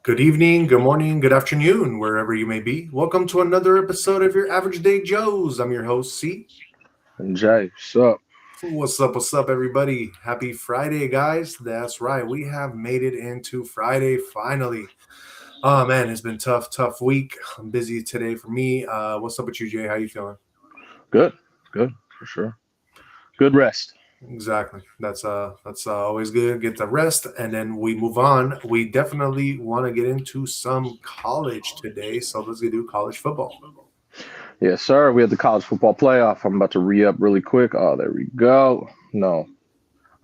Good evening, good morning, good afternoon, wherever you may be. Welcome to another episode of your Average Day Joes. I'm your host, C. And Jay, sup? What's up, everybody? Happy Friday, guys. That's right. We have made it into Friday finally. Oh, man, it's been tough week. I'm busy today for me. What's up with you, Jay? How you feeling? Good, good for sure. Good rest. Exactly. That's always good. Get the rest, and then we move on. We definitely want to get into some college today, so let's do college football. Yes, sir. We had the college football playoff. I'm about to re up really quick. Oh, there we go. No,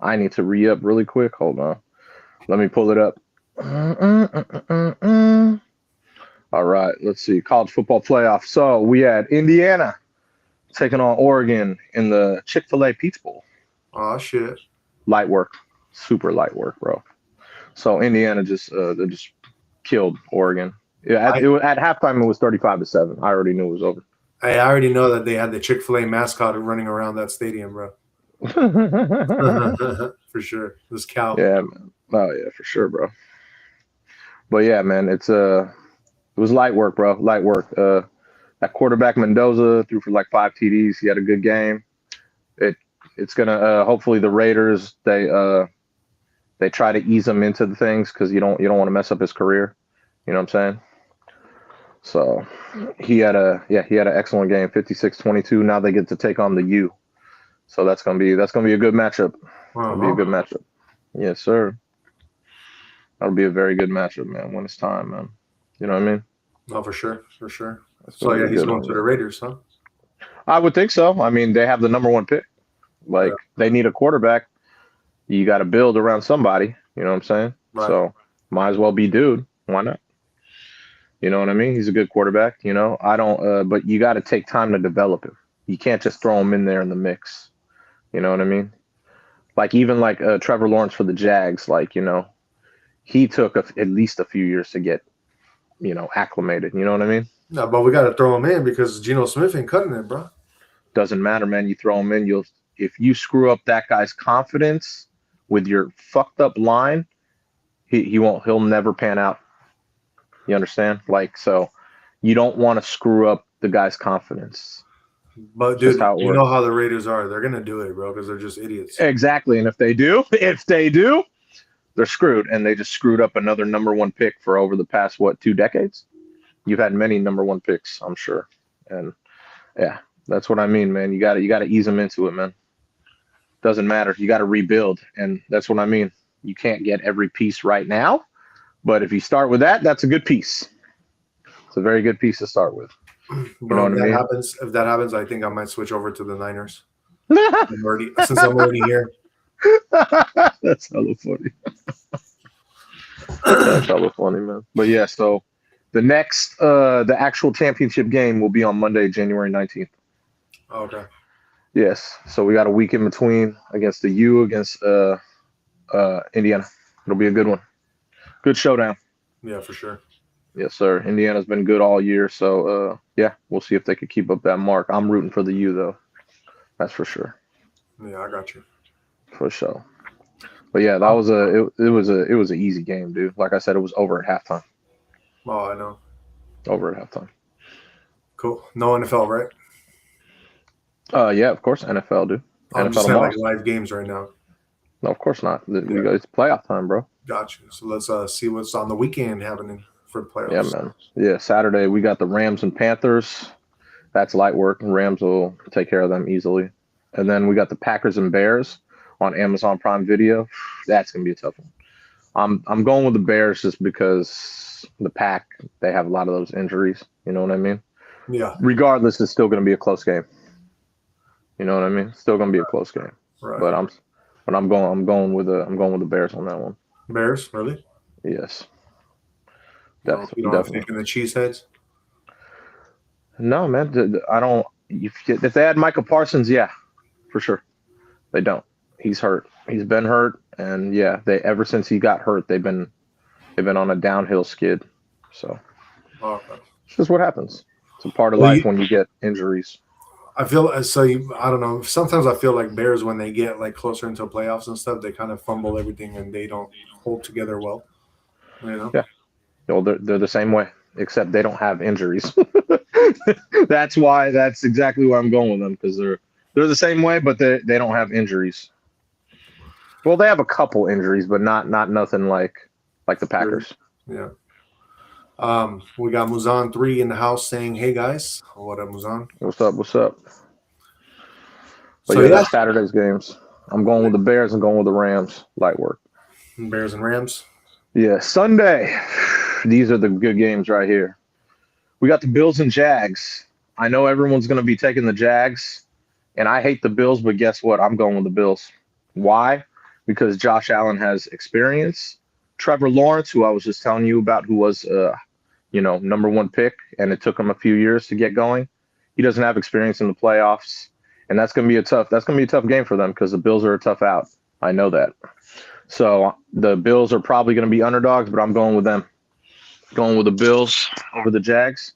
I need to re up really quick. Hold on. Let me pull it up. All right, let's see. College football playoff. So we had Indiana taking on Oregon in the Chick-fil-A Peach Bowl. Oh shit. Light work, super light work, bro. So Indiana just killed Oregon. Yeah, at halftime it was 35-7. I already knew it was over. I already know that they had the Chick-fil-A mascot running around that stadium, bro. For sure. This cow. Yeah, man. Oh yeah, for sure, bro. But yeah, man, it was light work, bro. Light work. That quarterback Mendoza threw for like 5 TDs. He had a good game. It it's gonna hopefully the Raiders they try to ease him into the things because you don't want to mess up his career. You know what I'm saying? So he had an excellent game, 56-22. Now they get to take on the U. So that's gonna be a good matchup. That'll be a good matchup. Yes, sir. That'll be a very good matchup, man, when it's time, man. You know what I mean? No, for sure. For sure. That's So, gonna be yeah, a he's good going one, to the man. Raiders, huh? I would think so. I mean, they have the number one pick. Yeah. Like they need a quarterback. You got to build around somebody. You know what I'm saying? Right. So might as well be dude. Why not? You know what I mean? He's a good quarterback. You know, I don't. But you got to take time to develop him. You can't just throw him in there in the mix. You know what I mean? Like even like Trevor Lawrence for the Jags. Like he took at least a few years to get acclimated. You know what I mean? No, but we got to throw him in because Geno Smith ain't cutting it, bro. Doesn't matter, man. You throw him in. You'll if you screw up that guy's confidence with your fucked up line, he won't. He'll never pan out. You understand? Like so, you don't want to screw up the guy's confidence. But, It's just dude, how it you know works. how the Raiders are. They're going to do it, bro, because they're just idiots. Exactly. And if they do, they're screwed. And they just screwed up another number one pick for over the past what 2 decades. You've had many number one picks, I'm sure. And yeah, that's what I mean, man. You got to ease them into it, man. Doesn't matter. You got to rebuild, and that's what I mean. You can't get every piece right now, but if you start with that, that's a good piece. It's a very good piece to start with. You know Bro, what I mean? if that happens, I think I might switch over to the Niners. Since I'm already here. That's hella funny. That's hella funny, man. But yeah, so the actual championship game will be on Monday, January 19th. Okay. Yes. So we got a week in between against the U against Indiana. It'll be a good one. Good showdown. Yeah, for sure. Yes, sir. Indiana's been good all year, so yeah, we'll see if they could keep up that mark. I'm rooting for the U though. That's for sure. Yeah, I got you. For sure. But yeah, that was it was an easy game, dude. Like I said, it was over at halftime. Oh, I know. Over at halftime. Cool. No NFL, right? Yeah, of course, NFL, dude. I'm NFL just saying, tomorrow. like, live games right now. No, of course not. We Yeah, got it's playoff time, bro. got you. So let's see what's on the weekend happening for the Yeah, playoffs. man. Yeah, Saturday we got the Rams and Panthers. That's light work. Rams will take care of them easily. And then we got the Packers and Bears on Amazon Prime Video. That's gonna be a tough one. I'm going with the Bears just because the Pack they have a lot of those injuries. You know what I mean? Yeah, Regardless, it's still gonna be a close game. You know what I mean? Still gonna be a close game. right. But I'm going with the Bears on that one. Bears, really? Yes, You don't have faith definitely. in the cheeseheads? No, man. I don't. If they had Michael Parsons, yeah, for sure. They don't. He's hurt. He's been hurt, and yeah, they ever since he got hurt, they've been on a downhill skid. So Okay. it's just what happens. It's a part of Well, life when you get injuries. I feel so. I don't know. Sometimes I feel like Bears when they get like closer into playoffs and stuff, they kind of fumble everything and they don't hold together well. You know? Yeah, You know, they're the same way, except they don't have injuries. That's exactly why I'm going with them because they're the same way, but they don't have injuries. Well, they have a couple injuries, but not nothing like the Sure. Packers. Yeah. We got Muzan3 in the house saying, "Hey guys, what up, Muzan?" What's up? What's up? But So yeah, yeah, that's Saturday's games. I'm going with the Bears and going with the Rams. Light work. Bears and Rams. Yeah, Sunday. These are the good games right here. We got the Bills and Jags. I know everyone's going to be taking the Jags, and I hate the Bills, but guess what? I'm going with the Bills. Why? Because Josh Allen has experience. Trevor Lawrence, who I was just telling you about, who was number one pick, and it took him a few years to get going. He doesn't have experience in the playoffs, and that's gonna be a tough game for them because the Bills are a tough out. I know that. So the Bills are probably going to be underdogs, but I'm going with them. Going with the Bills over the Jags.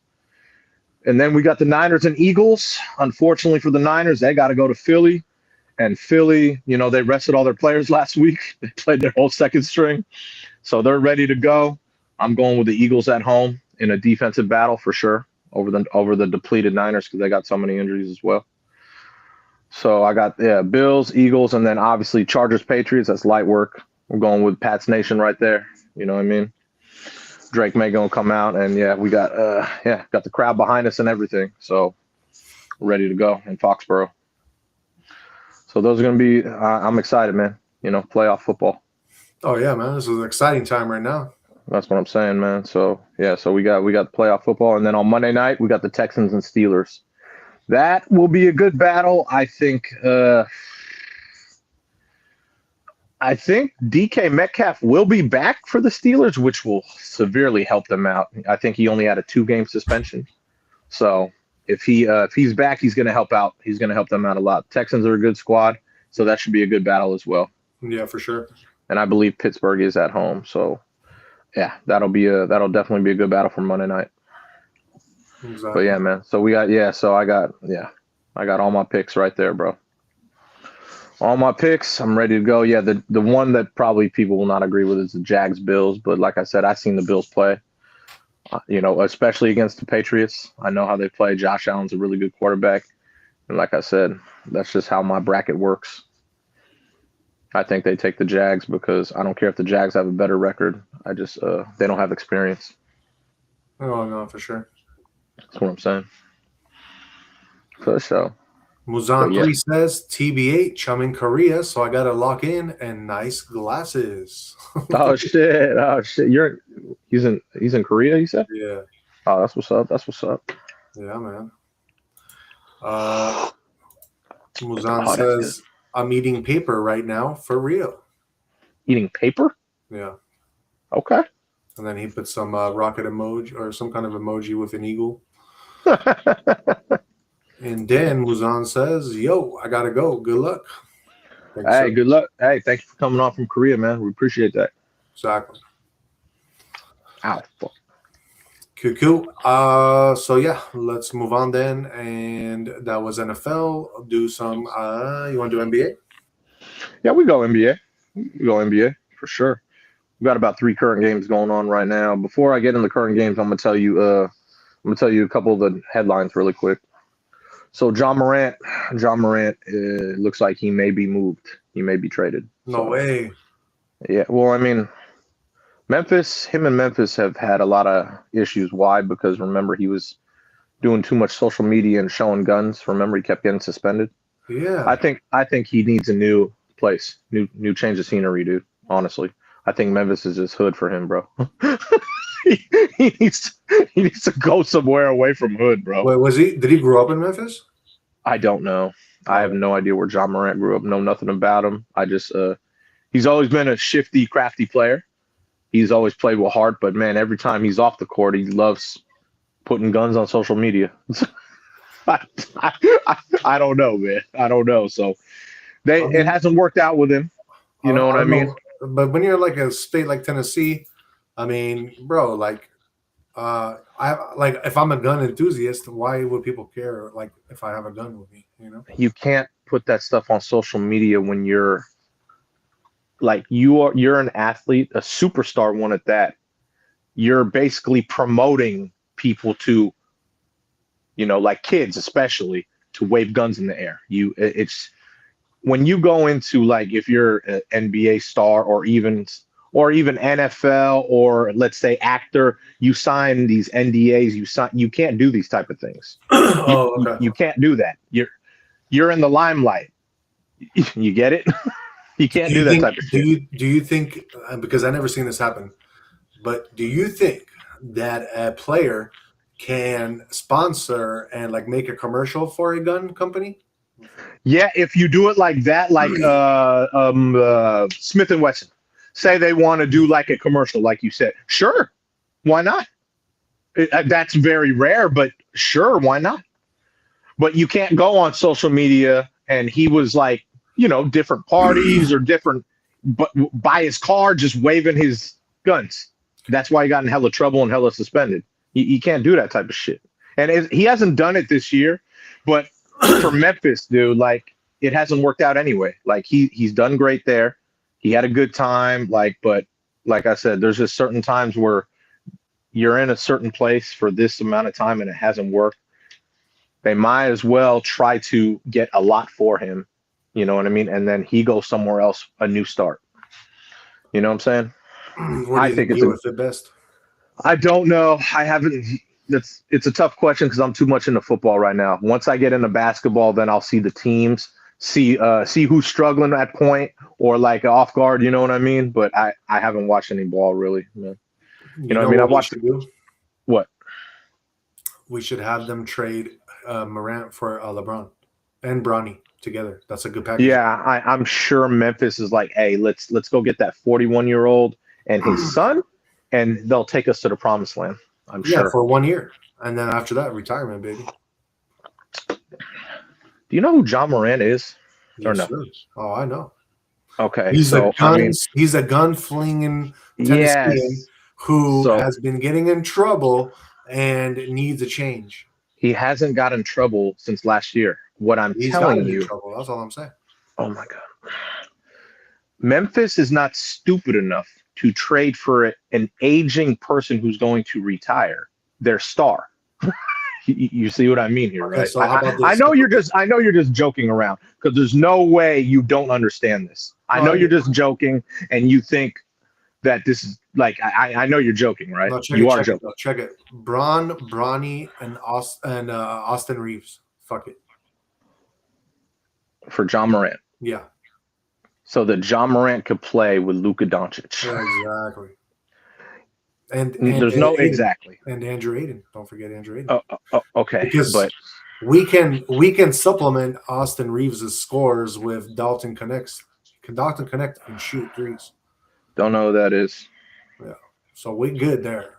And then we got the Niners and Eagles. Unfortunately for the Niners, they got to go to Philly. And Philly, they rested all their players last week. They played their whole second string. So they're ready to go. I'm going with the Eagles at home in a defensive battle for sure over the depleted Niners because they got so many injuries as well. So I got Bills, Eagles, and then obviously Chargers, Patriots. That's light work. We're going with Pat's Nation right there. You know what I mean? Drake May gonna come out, and we got got the crowd behind us and everything. So ready to go in Foxborough. So those are gonna be. I'm excited, man. Playoff football. Oh yeah, man, this is an exciting time right now. That's what I'm saying, man. So so we got playoff football, and then on Monday night we got the Texans and Steelers. That will be a good battle. I think DK Metcalf will be back for the Steelers, which will severely help them out. I think he only had a 2-game suspension. So if he's back, he's going to help out. He's going to help them out a lot. Texans are a good squad, so that should be a good battle as well. Yeah, for sure. And I believe Pittsburgh is at home. So that'll definitely be a good battle for Monday night. Exactly. But yeah, man. So I got all my picks right there, bro. All my picks, I'm ready to go. Yeah, the one that probably people will not agree with is the Jags Bills, but like I said, I've seen the Bills play. Especially against the Patriots. I know how they play. Josh Allen's a really good quarterback, and like I said, that's just how my bracket works. I think they take the Jags because I don't care if the Jags have a better record. I just they don't have experience. Oh no, for sure. That's what I'm saying. For sure. Muzan3 says TBH, I'm in Korea, so I gotta lock in and nice glasses. Oh shit! He's in Korea. You said? Yeah. Oh, that's what's up. That's what's up. Yeah, man. Muzan says I'm eating paper right now for real. Eating paper? Yeah. Okay. And then he put some rocket emoji or some kind of emoji with an eagle. And then Muzan says, "Yo, I gotta go. Good luck." Hey, good luck. Hey, thank you for coming on from Korea, man. We appreciate that. Exactly. Ow, fuck. Cool. So yeah, let's move on then. And that was NFL. I'll do some. You want to do NBA? Yeah, we go NBA. We go NBA for sure. We've got about 3 current games going on right now. Before I get into the current games, I'm gonna tell you a couple of the headlines really quick. So John Morant looks like he may be moved. He may be traded. No way. Yeah, well, I mean, him and Memphis have had a lot of issues. Why? Because remember, he was doing too much social media and showing guns. Remember, he kept getting suspended. Yeah. I think he needs a new place, new change of scenery, dude. Honestly, I think Memphis is just hood for him, bro. he needs to go somewhere away from hood, bro. Wait, did he grow up in Memphis? I don't know. I have no idea where John Morant grew up. Know nothing about him. I just he's always been a shifty, crafty player. He's always played with heart, but man, every time he's off the court, he loves putting guns on social media. I don't know, man. I don't know. So it hasn't worked out with him. You know what I mean? But when you're like a state like Tennessee, I mean, bro, like, if I'm a gun enthusiast, why would people care? Like, if I have a gun with me, you know? You can't put that stuff on social media when you're like you're an athlete, a superstar one at that. you're basically promoting people to, like kids especially, to wave guns in the air. It's when you go into, like, if you're an NBA star or even NFL, or let's say actor, you sign these NDAs, you can't do these type of things. You, Oh, you, okay. you can't do that. You're in the limelight. You get it? You can't do that type of shit. Do you think, because I never seen this happen, but do you think that a player can sponsor and like make a commercial for a gun company? Yeah, if you do it like that, like Smith and Wesson, say they want to do like a commercial, like you said, sure, why not? That's very rare, but sure, why not? But you can't go on social media and he was like, different parties or different, but by his car, just waving his guns. That's why he got in hella trouble and hella suspended. You can't do that type of shit. And he hasn't done it this year, but for Memphis, dude, like, it hasn't worked out anyway. Like, he's done great there. He had a good time, but like I said, there's just certain times where you're in a certain place for this amount of time and it hasn't worked. They might as well try to get a lot for him. You know what I mean? And then he goes somewhere else, a new start. You know what I'm saying? Where do you think he would fit best? I don't know. I haven't. It's a tough question because I'm too much into football right now. Once I get into basketball, then I'll see the teams, see who's struggling at point or like off guard. You know what I mean? But I haven't watched any ball really. Man. You know what I mean? I watched what? We should have them trade Morant for LeBron and Bronny together. That's a good package. Yeah, I'm sure Memphis is like, hey, let's go get that 41-year-old and his son, and they'll take us to the promised land. I'm sure. For 1 year, and then after that, retirement, baby. Do you know who John Morant is? Or no? Sir. Oh, I know. Okay, he's a gun-flinging Tennessean who has been getting in trouble and needs a change. He hasn't gotten in trouble since last year. What I'm telling you, trouble. That's all I'm saying. Oh my God, Memphis is not stupid enough to trade for an aging person who's going to retire their star. You see what I mean here, right? So how about this? I know you're just joking around because there's no way you don't understand this. I know you're just joking and you think that this is like I know you're joking, right? No, you are joking. Check it. Bronny, and Austin Reeves. Fuck it. For John Morant. Yeah. So that John Morant could play with Luka Doncic. Yeah, exactly. And there's no Aiden. Exactly. And Andrew Aiden. Don't forget Andrew Aiden. Okay. Because we can supplement Austin Reeves' scores with Dalton Connect. Dalton Connect can shoot threes. Don't know who that is. Yeah. So we good there.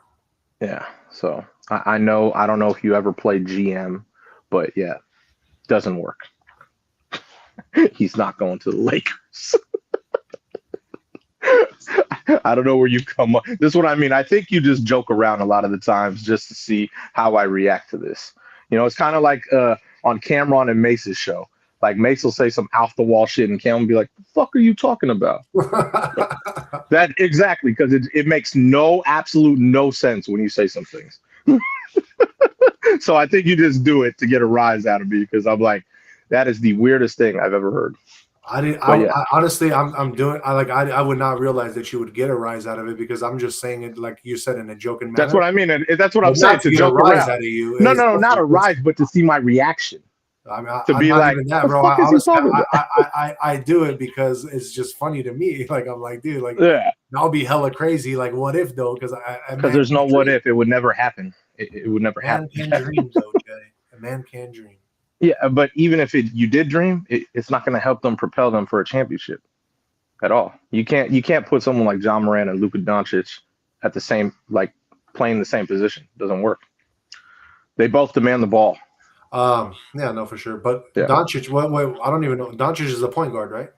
Yeah. So I know. I don't know if you ever played GM, but yeah, doesn't work. He's not going to the Lakers. I don't know where you come up. This is what I mean. I think you just joke around a lot of the times just to see how I react to this. It's kind of like on Cameron and Mace's show. Like Mace will say some off the wall shit and Cameron will be like, "The fuck are you talking about?" That exactly, because it makes absolute no sense when you say some things. So I think you just do it to get a rise out of me because I'm like, that is the weirdest thing I've ever heard. I honestly, I'm doing. I would not realize that you would get a rise out of it because I'm just saying it like you said in a joking manner. That's what I mean, and that's what I'm saying. To joke around. Out of you. No, not a rise, but to see my reaction. I mean, to be like, that, bro. I do it because it's just funny to me. Like I'm like, dude, like I'll be hella crazy. Like, what if though? Because there's no what if. It would never happen. It would never happen. Man can dream, though, Jay. A man can dream. Yeah, but even if you did dream, it's not going to help them propel them for a championship at all. You can't put someone like John Morant and Luka Doncic at the same, like, playing the same position. It doesn't work. They both demand the ball. Yeah, no, for sure. But Doncic, wait, I don't even know. Doncic is a point guard, right?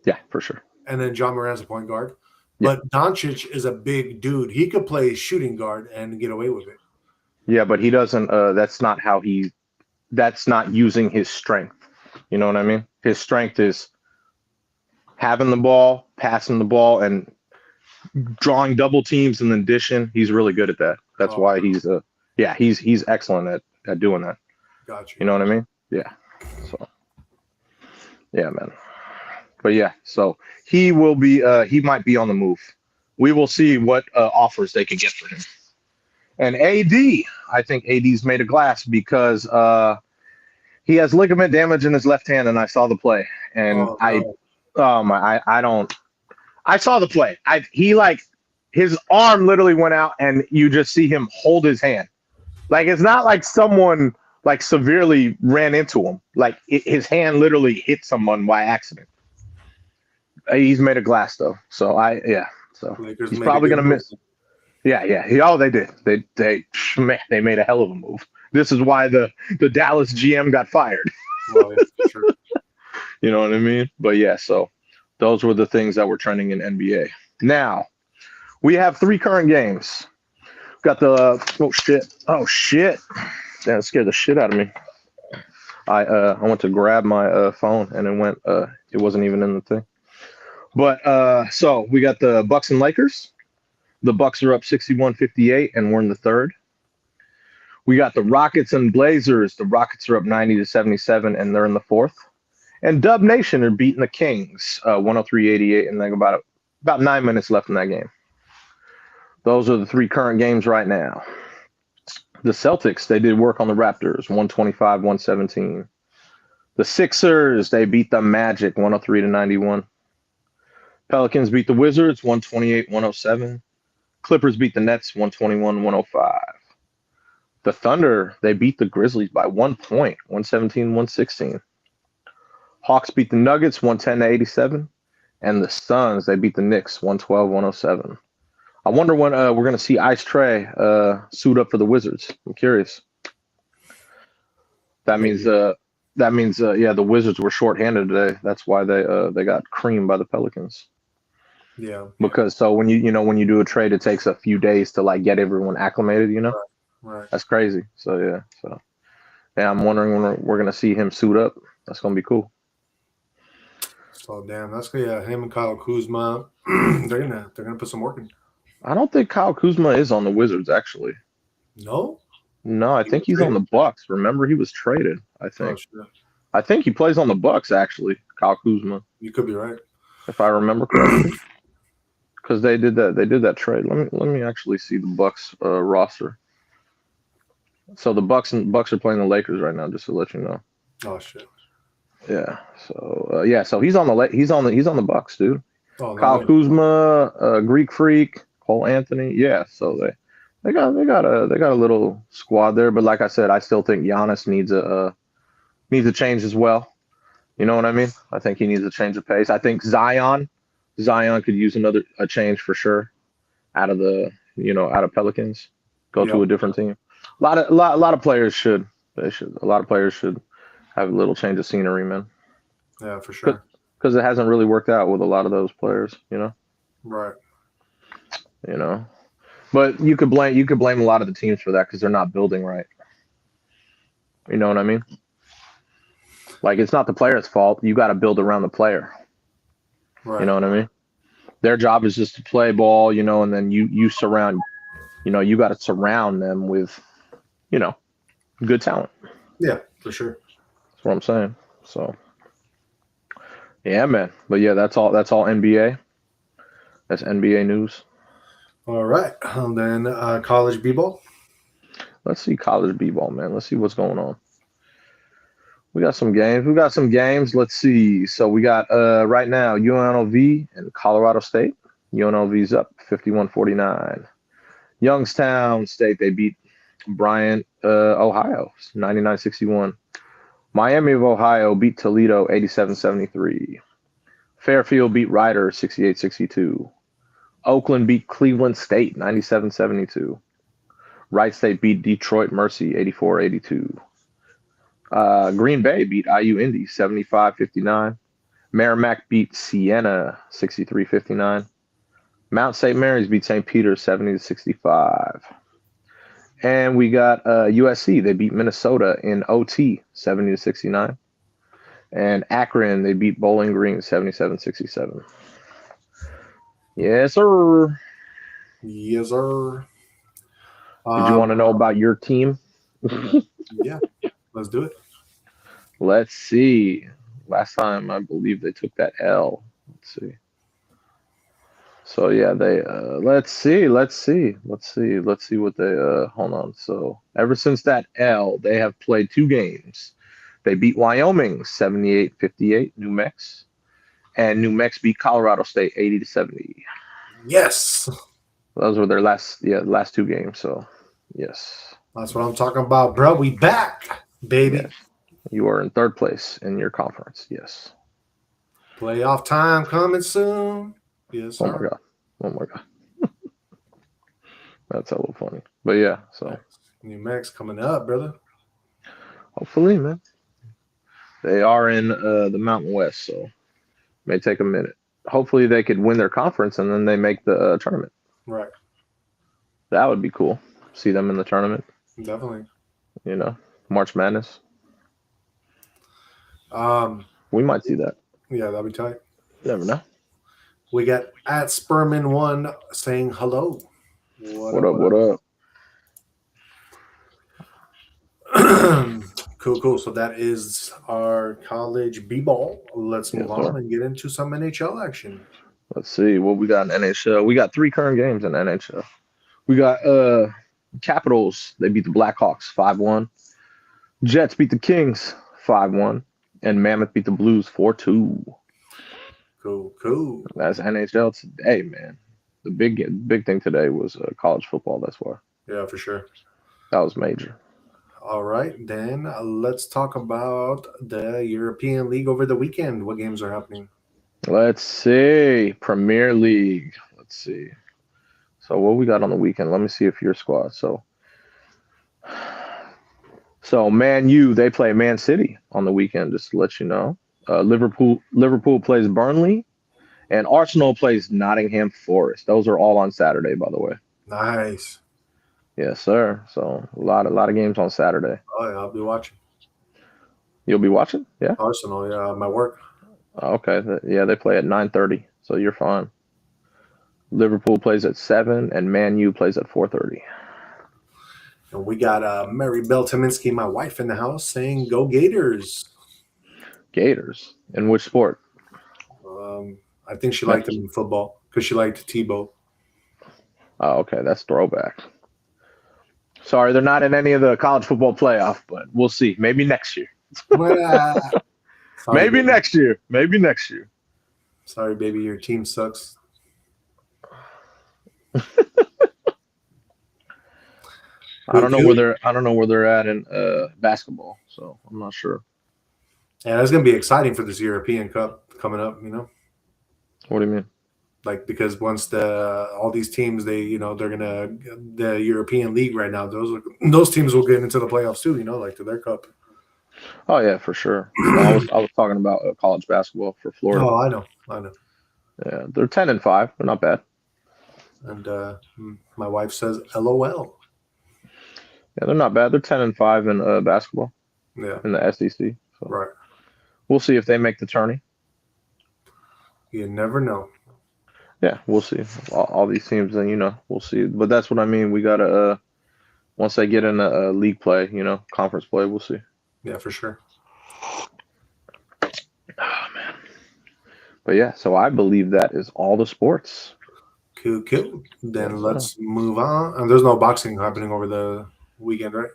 Yeah, for sure. And then John Morant's a point guard. Yeah. But Doncic is a big dude. He could play shooting guard and get away with it. Yeah, but he doesn't. That's not using his strength. You know what I mean? His strength is having the ball, passing the ball, and drawing double teams and then dishing. He's really good at that. That's Oh, why he's excellent at doing that. got you. You know what I mean? Yeah. So yeah, man. But yeah, so he might be on the move. We will see what offers they can get for him. And I think AD's made of glass because he has ligament damage in his left hand, and I saw the play, and Oh no. I saw the play. His arm literally went out, and you just see him hold his hand. Like it's not like someone like severely ran into him. Like his hand literally hit someone by accident. He's made of glass though, so so Lakers he's made a probably good gonna move. miss. Yeah. They did. They made a hell of a move. This is why the Dallas GM got fired. Well, yeah, for sure. You know what I mean? But yeah, so those were the things that were trending in NBA. Now we have 3 current games. Got the oh shit, that scared the shit out of me. I went to grab my phone and it wasn't even in the thing. But so we got the Bucks and Lakers. The Bucks are up 61-58, and we're in the third. We got the Rockets and Blazers. The Rockets are up 90-77, and they're in the fourth. And Dub Nation are beating the Kings 103-88, and they got about 9 minutes left in that game. Those are the 3 current games right now. The Celtics, they did work on the Raptors, 125-117. The Sixers, they beat the Magic 103-91. Pelicans beat the Wizards 128-107. Clippers beat the Nets 121-105. The Thunder, they beat the Grizzlies by 1 point, 117-116. Hawks beat the Nuggets 110-87. And the Suns, they beat the Knicks 112-107. I wonder when we're going to see Ice Trey suit up for the Wizards. I'm curious. That means the Wizards were shorthanded today. That's why they got creamed by the Pelicans. Yeah. Because so when you do a trade, it takes a few days to like get everyone acclimated. Right. That's crazy. So yeah, I'm wondering when we're gonna see him suit up. That's gonna be cool. So damn, that's good. Yeah, him and Kyle Kuzma, they're gonna put some work in. I don't think Kyle Kuzma is on the Wizards actually. No, No, I think he's on the Bucks. Remember, he was traded. I think. Oh, sure. I think he plays on the Bucks actually. Kyle Kuzma, You could be right. if I remember correctly. Because they did that trade. Let me actually see the Bucks roster. So the Bucks are playing the Lakers right now, just to let you know. Oh shit. Yeah. So so he's on the Bucks, dude. Oh, no Kyle way. Kuzma, Greek Freak, Cole Anthony. Yeah. So they got a little squad there, but like I said, I still think Giannis needs a change as well. You know what I mean? I think he needs a change of pace. I think Zion could use a change for sure out of Pelicans, go to a different team. A lot of players should have a little change of scenery, man. Yeah, for sure. Because it hasn't really worked out with a lot of those players, Right. But you could blame a lot of the teams for that because they're not building right. You know what I mean? Like it's not the player's fault. You got to build around the player. Right. You know what I mean? Their job is just to play ball, and then you surround, you got to surround them with, good talent. Yeah, for sure. That's what I'm saying. So, yeah, man. But yeah, that's all NBA. That's NBA news. All right. And then college b-ball. Let's see college b-ball, man. Let's see what's going on. We got some games. Let's see. So we got right now UNLV and Colorado State. UNLV's up 51-49. Youngstown State, they beat Bryant, Ohio, 99-61. Miami of Ohio beat Toledo 87-73. Fairfield beat Rider 68-62. Oakland beat Cleveland State 97-72. Wright State beat Detroit Mercy 84-82. Green Bay beat IU Indy 75-59. Merrimack beat Siena 63-59. Mount St. Mary's beat St. Peter's 70-65. And we got USC. They beat Minnesota in OT 70-69. And Akron, they beat Bowling Green 77-67. Yes, sir. Yes, sir. Did you want to Um, know about your team? yeah, let's do it. Let's see. Last time I believe they took that L. Let's see. So yeah, they let's see what they hold on. So ever since that L, they have played 2 games. They beat Wyoming 78-58, New Mex, and New Mex beat Colorado State 80-70. Yes, Those were their last 2 games. So yes. that's what I'm talking about, bro. We back, baby. Yes. You are in 3rd place in your conference. Yes. Playoff time coming soon. Yes, Oh my sir. god. Oh my god. That's a little funny. But yeah, so New Mex coming up, brother. hopefully, man. They are in the Mountain West, so may take a minute. Hopefully, they could win their conference and then they make the tournament. Right. That would be cool. See them in the tournament. Definitely. You know, March Madness. Um, We might see that. yeah, that'll be tight. You never know. We got at Sperman1 saying hello. What up? What up? Cool. So that is our college b-ball. Let's Yes, move on sir. and get into some NHL action. Let's see what we got in NHL. We got 3 current games in NHL. We got Capitals. They beat the Blackhawks 5-1. Jets beat the Kings 5-1. And Mammoth beat the Blues 4-2. Cool. That's NHL today, man. The big thing today was college football. That's why. Yeah, for sure. That was major. All right, then let's talk about the European League over the weekend. What games are happening? Let's see. Premier League. Let's see. So what we got on the weekend? Let me see if your squad. So Man U, they play Man City on the weekend, just to let you know. Liverpool plays Burnley, and Arsenal plays Nottingham Forest. Those are all on Saturday, by the way. Nice. Yes, sir. So a lot of games on Saturday. Oh yeah, I'll be watching You'll be watching? Yeah. Arsenal. Yeah, my work. Okay. Yeah, they play at 9:30, so you're fine. Liverpool plays at 7, and Man U plays at 4:30. And we got Mary Bell Tominski, my wife, in the house saying "Go Gators." Gators. In which sport? I think she liked him in football because she liked Tebow. Oh, okay. That's throwback. Sorry, they're not in any of the college football playoff, but we'll see. Maybe next year. Sorry, Maybe baby. next year. Maybe next year. Sorry, baby, your team sucks. I don't know where they're at in basketball, so I'm not sure. Yeah, it's gonna be exciting for this European Cup coming up. You know, What do you mean? like because once all these teams they're gonna the European League right now. Those teams will get into the playoffs too. You know, like to their cup. Oh yeah, for sure. No, I was talking about college basketball for Florida. Oh, I know. Yeah, they're 10-5. They're not bad. And my wife says, "LOL." Yeah, they're not bad. They're 10-5 in basketball Yeah, in the SEC. So right. we'll see if they make the tourney. You never know. Yeah, we'll see. All these teams, then we'll see. But that's what I mean. We gotta once they get in a league play, conference play, we'll see. Yeah, for sure. Oh man. But yeah, so I believe that is all the sports. Cool. Then Yes, let's move on. And there's no boxing happening over the weekend, right?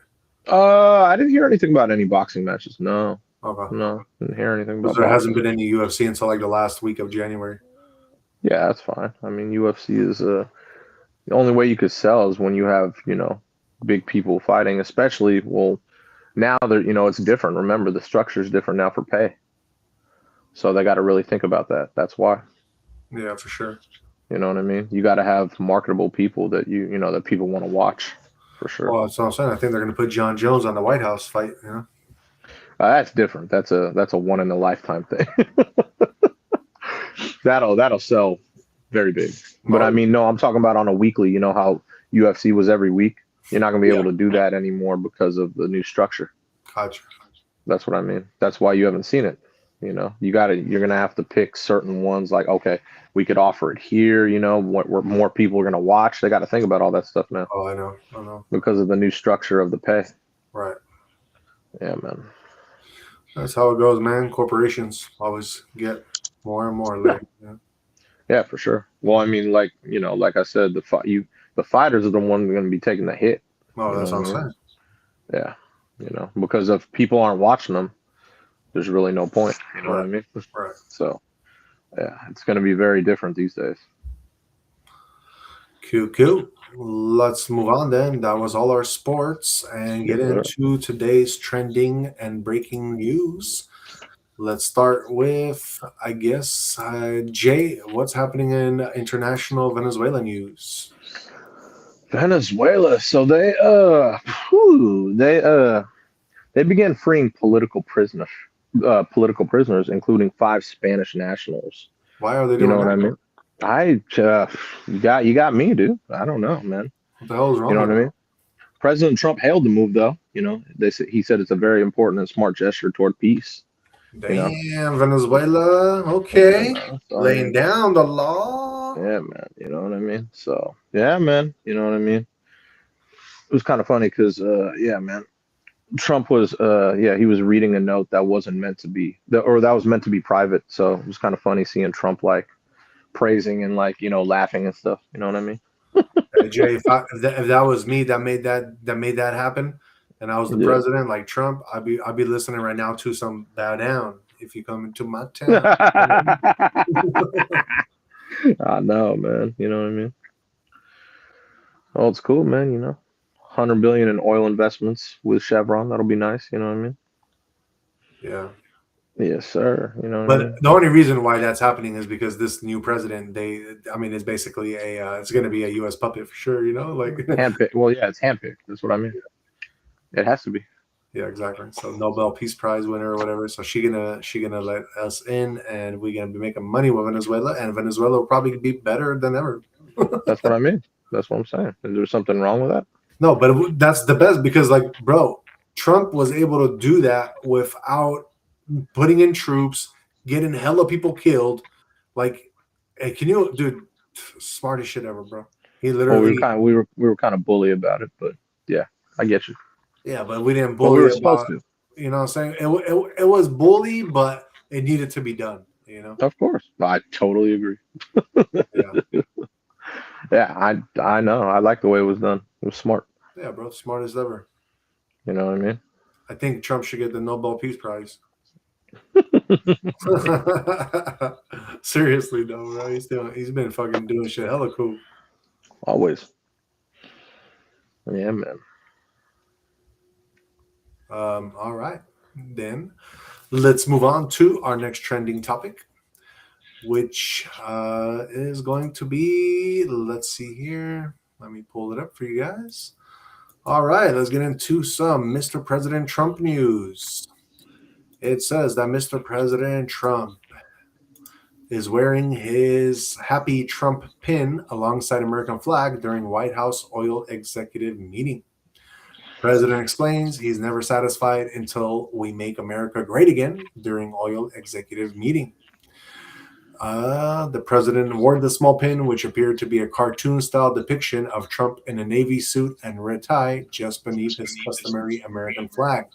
I didn't hear anything about any boxing matches. No, Okay. no, didn't hear anything Because about there hasn't boxing. been any UFC until like the last week of January. Yeah, that's fine. I mean, UFC is the only way you could sell is when you have big people fighting. Especially, well, now that it's different. Remember, the structure is different now for pay. So they got to really think about that. That's why. Yeah, for sure. You know what I mean? You got to have marketable people that that people want to watch for sure. Well, that's what I'm saying. I think they're going to put John Jones on the White House fight. You know? That's different. That's a one in a lifetime thing. That'll sell very big. But I mean, no, I'm talking about on a weekly. You know how UFC was every week? You're not going to be able to do that anymore because of the new structure. Gotcha. That's what I mean. That's why you haven't seen it. You're gonna have to pick certain ones. Like, okay, we could offer it here. What more people are gonna watch. They got to think about all that stuff now Oh, I know. because of the new structure of the pay. Right. Yeah, man. That's how it goes, man. Corporations always get more and more Yeah, later. Yeah. yeah, for sure. Well, I mean, like I said, the fighters are the ones going to be taking the hit. Oh, You know that's what what I I'm mean? saying. Yeah, because if people aren't watching them, there's really no point. You know what I Right. mean? Right. So yeah, it's going to be very different these days. QQ. Let's move on then. That was all our sports and Yes, get sir. into today's trending and breaking news. Let's start with, I guess, Jay, what's happening in international Venezuela news? Venezuela. So they began freeing political prisoners, including 5 Spanish nationals. Why are they You know doing what that? I mean? You got me, dude. I don't know, man. What the hell is You wrong know with what I them? mean? President Trump hailed the move, though. He said it's a very important and smart gesture toward peace. You know, Damn, Venezuela. yeah, Okay. man. So I Laying mean, down the law. yeah, man. You know what I mean? So yeah, man. You know what I mean? It was kind of funny because, yeah, man. Trump was, yeah, he was reading a note that wasn't meant to be, or that was meant to be private. So it was kind of funny seeing Trump like praising and like laughing and stuff. You know what I mean? Hey, Jay, if that was me that made that happen, and I was the Yeah. president like Trump, I'd be listening right now to some bow down if you come into my town. I know, man. You know what I mean? Oh, it's cool, man. 100 billion in oil investments with Chevron. That'll be nice. You know what I mean? Yeah. Yes, sir. You know what I But mean? the only reason why that's happening is because this new president, I mean, it's basically it's going to be a U.S. puppet for sure, like, Handpicked. Well, yeah, it's handpicked. That's what I mean. It has to be. yeah, exactly. So Nobel Peace Prize winner or whatever. So she gonna let us in, and we're gonna be making money with Venezuela, and Venezuela will probably be better than ever. That's what I mean. That's what I'm saying. Is there something wrong with that? No, but that's the best because, like, bro, Trump was able to do that without putting in troops, getting hella people killed. Like, hey, can you, dude? Smartest shit ever, bro. He Well, literally, we were kind of bully about it, but yeah, I get you. yeah, but we didn't But we bully were supposed about, to. what I'm saying? It was bully, but it needed to be done, Of course. I totally agree. Yeah. Yeah, I know. I like the way it was done. It was smart. Yeah, bro, smartest ever. You know what I mean? I think Trump should get the Nobel Peace Prize. Seriously though, bro, he's been fucking doing shit hella cool. Always. Yeah, man. All right, then let's move on to our next trending topic, which is going to be. Let's see here. Let me pull it up for you guys. All right, let's get into some Mr. President Trump news. It says that Mr. President Trump is wearing his Happy Trump pin alongside American flag during White House oil executive meeting. President explains he's never satisfied until we make America great again during oil executive meeting. The president wore the small pin, which appeared to be a cartoon-style depiction of Trump in a navy suit and red tie, just beneath his customary American flag,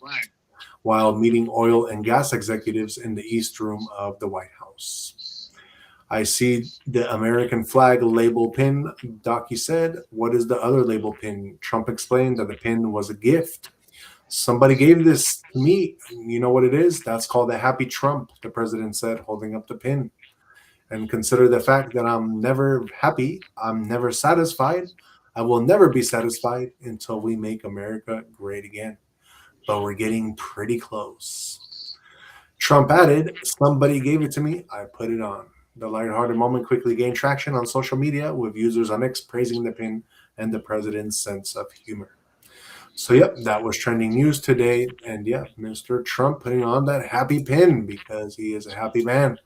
while meeting oil and gas executives in the East Room of the White House. I see the American flag label pin, Docky said. What is the other label pin? Trump explained that the pin was a gift. Somebody gave this to me. You know what it is? That's called a happy Trump, the president said, holding up the pin. And consider the fact that I'm never happy. I'm never satisfied. I will never be satisfied until we make America great again. But we're getting pretty close. Trump added, somebody gave it to me. I put it on. The lighthearted moment quickly gained traction on social media with users on X praising the pin and the president's sense of humor. So, yep, that was trending news today. And yeah, Mr. Trump putting on that happy pin because he is a happy man.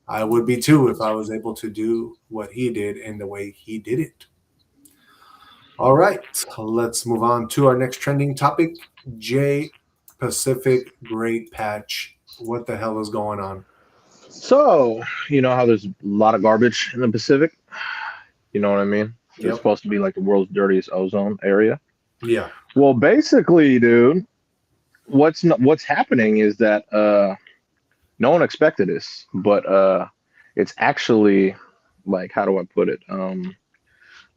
I would be too if I was able to do what he did in the way he did it. All right, let's move on to our next trending topic. J Pacific Great Patch. What the hell is going on? So, you know how there's a lot of garbage in the Pacific? You know what I mean? It's Yep. supposed to be like the world's dirtiest ozone area. Yeah. Well, basically, dude, what's happening is that no one expected this, but it's actually like how do I put it?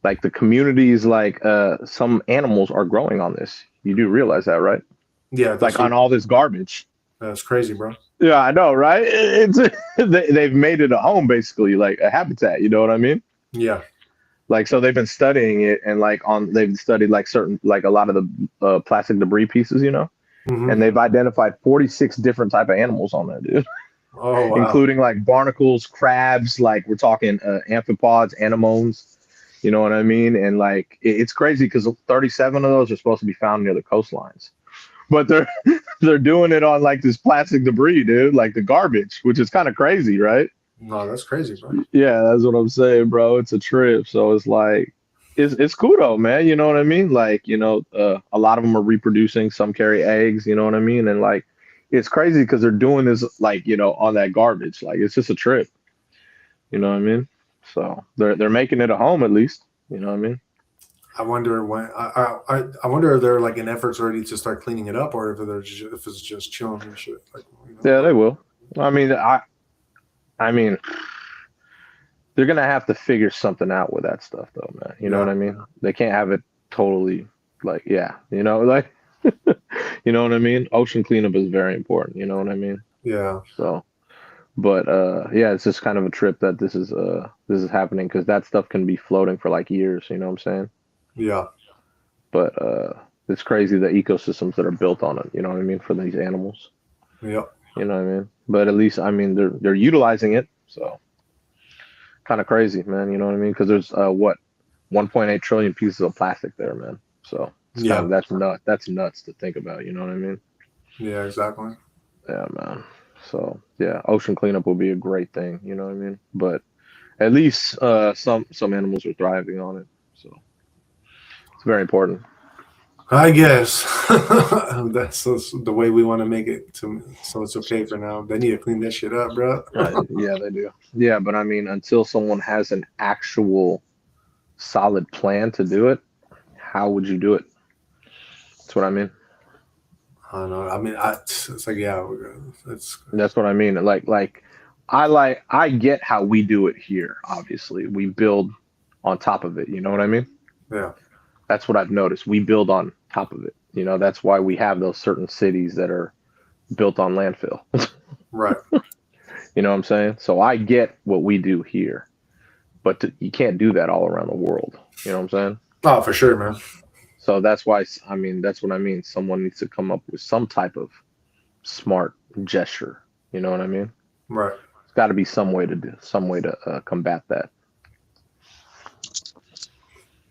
Like the communities, like some animals are growing on this. You do realize that, right? Yeah. Like on all this garbage. That's crazy, bro. Yeah, I know, right? It's they've made it a home, basically, like a habitat. You know what I mean? Yeah. Like, so they've been studying it, and they've studied like certain like a lot of the plastic debris pieces, you know, Hmm. and they've identified 46 different type of animals on there, dude, Oh wow. including like barnacles, crabs, like we're talking amphipods, anemones. You know what I mean? And like it's crazy because 37 of those are supposed to be found near the coastlines, but they're they're doing it on like this plastic debris, dude, like the garbage, which is kind of crazy, right? No, that's crazy, bro. Yeah, that's what I'm saying, bro. It's a trip. So it's like it's cool though, man. You know what I mean? Like, a lot of them are reproducing, some carry eggs, you know what I mean? And like it's crazy because they're doing this like, on that garbage. Like it's just a trip. You know what I mean? So they're making it a home at least. You know what I mean? I wonder when. I wonder if they're like in efforts already to start cleaning it up, or if it's just chilling and shit. Like Yeah, they will. I mean, I mean, they're gonna have to figure something out with that stuff though, man. You know yeah, what I mean? They can't have it totally like, yeah, like you know what I mean? Ocean cleanup is very important, you know what I mean? yeah, So, but yeah, it's just kind of a trip that this is happening because that stuff can be floating for like years, you know what I'm saying? yeah, But it's crazy the ecosystems that are built on it, you know what I mean, for these animals. yeah. You know what I mean? But at least I mean they're utilizing it, so kind of crazy, man, you know what I mean? Because there's 1.8 trillion pieces of plastic there, man. So it's kind Yeah, of that's nuts to think about, you know what I mean? yeah, exactly. Yeah, man. So yeah, ocean cleanup will be a great thing, you know what I mean? But at least some animals are thriving on it, so it's very important. I guess that's the way we want to make it to, so it's okay for now. They need to clean that shit up, bro. Yeah, they do. Yeah, but I mean, until someone has an actual solid plan to do it, how would you do it? That's what I mean. I don't know. I mean, it's like yeah, it's That's what I mean. I get how we do it here. Obviously, we build on top of it. You know what I mean? yeah, That's what I've noticed. We build on top of it. That's why we have those certain cities that are built on landfill. right. You know what I'm saying? So I get what we do here, but you can't do that all around the world. You know what I'm saying? Oh, for sure, man. So that's why I mean that's what I mean. Someone needs to come up with some type of smart gesture. You know what I mean? Right. It's got to be some way to combat that.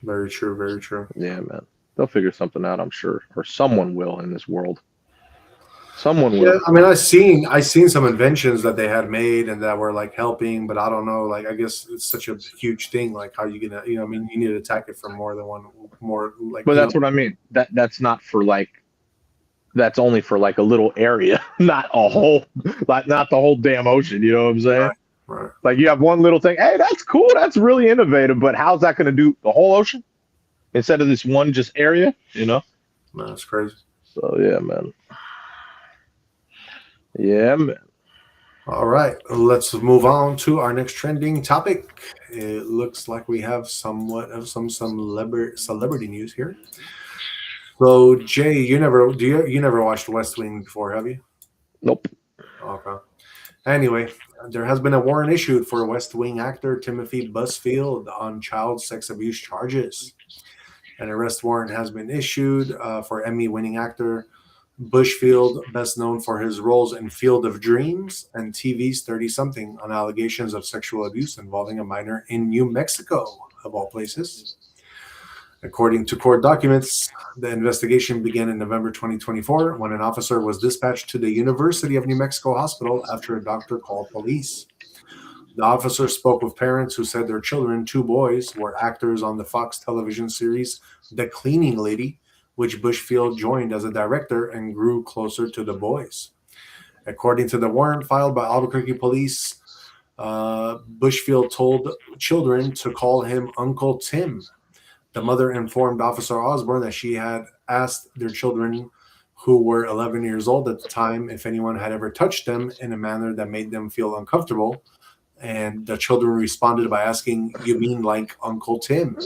Very true. Very true. Yeah, man. They'll figure something out, I'm sure, or someone will in this world. Someone Yeah, will. I mean, I seen some inventions that they had made and that were like helping, but I don't know. Like, I guess it's such a huge thing. Like, how you gonna, I mean, you need to attack it from more than one, more like, But that's what I mean. That's not for like that's only for like a little area, not a whole, like not the whole damn ocean. You know what I'm saying? right, right. Like you have one little thing. Hey, that's cool. That's really innovative. But how's that going to do the whole ocean instead of this one just area? Man, that's crazy. So yeah, man. Yeah, man. All right, let's move on to our next trending topic. It looks like we have somewhat of some celebrity news here. So, Jay, you never watched West Wing before, have you? Nope. Okay. Anyway, there has been a warrant issued for West Wing actor Timothy Busfield on child sex abuse charges. An arrest warrant has been issued for Emmy-winning actor Bushfield, best known for his roles in Field of Dreams and TV's 30 Something, on allegations of sexual abuse involving a minor in New Mexico, of all places. According to court documents, the investigation began in November 2024 when an officer was dispatched to the University of New Mexico hospital after a doctor called police. The officer spoke with parents who said their children, two boys, were actors on the Fox television series The Cleaning Lady, which Bushfield joined as a director and grew closer to the boys. According to the warrant filed by Albuquerque police, Bushfield told children to call him Uncle Tim. The mother informed Officer Osborne that she had asked their children, who were 11 years old at the time, if anyone had ever touched them in a manner that made them feel uncomfortable. And the children responded by asking, "You mean like Uncle Tim?"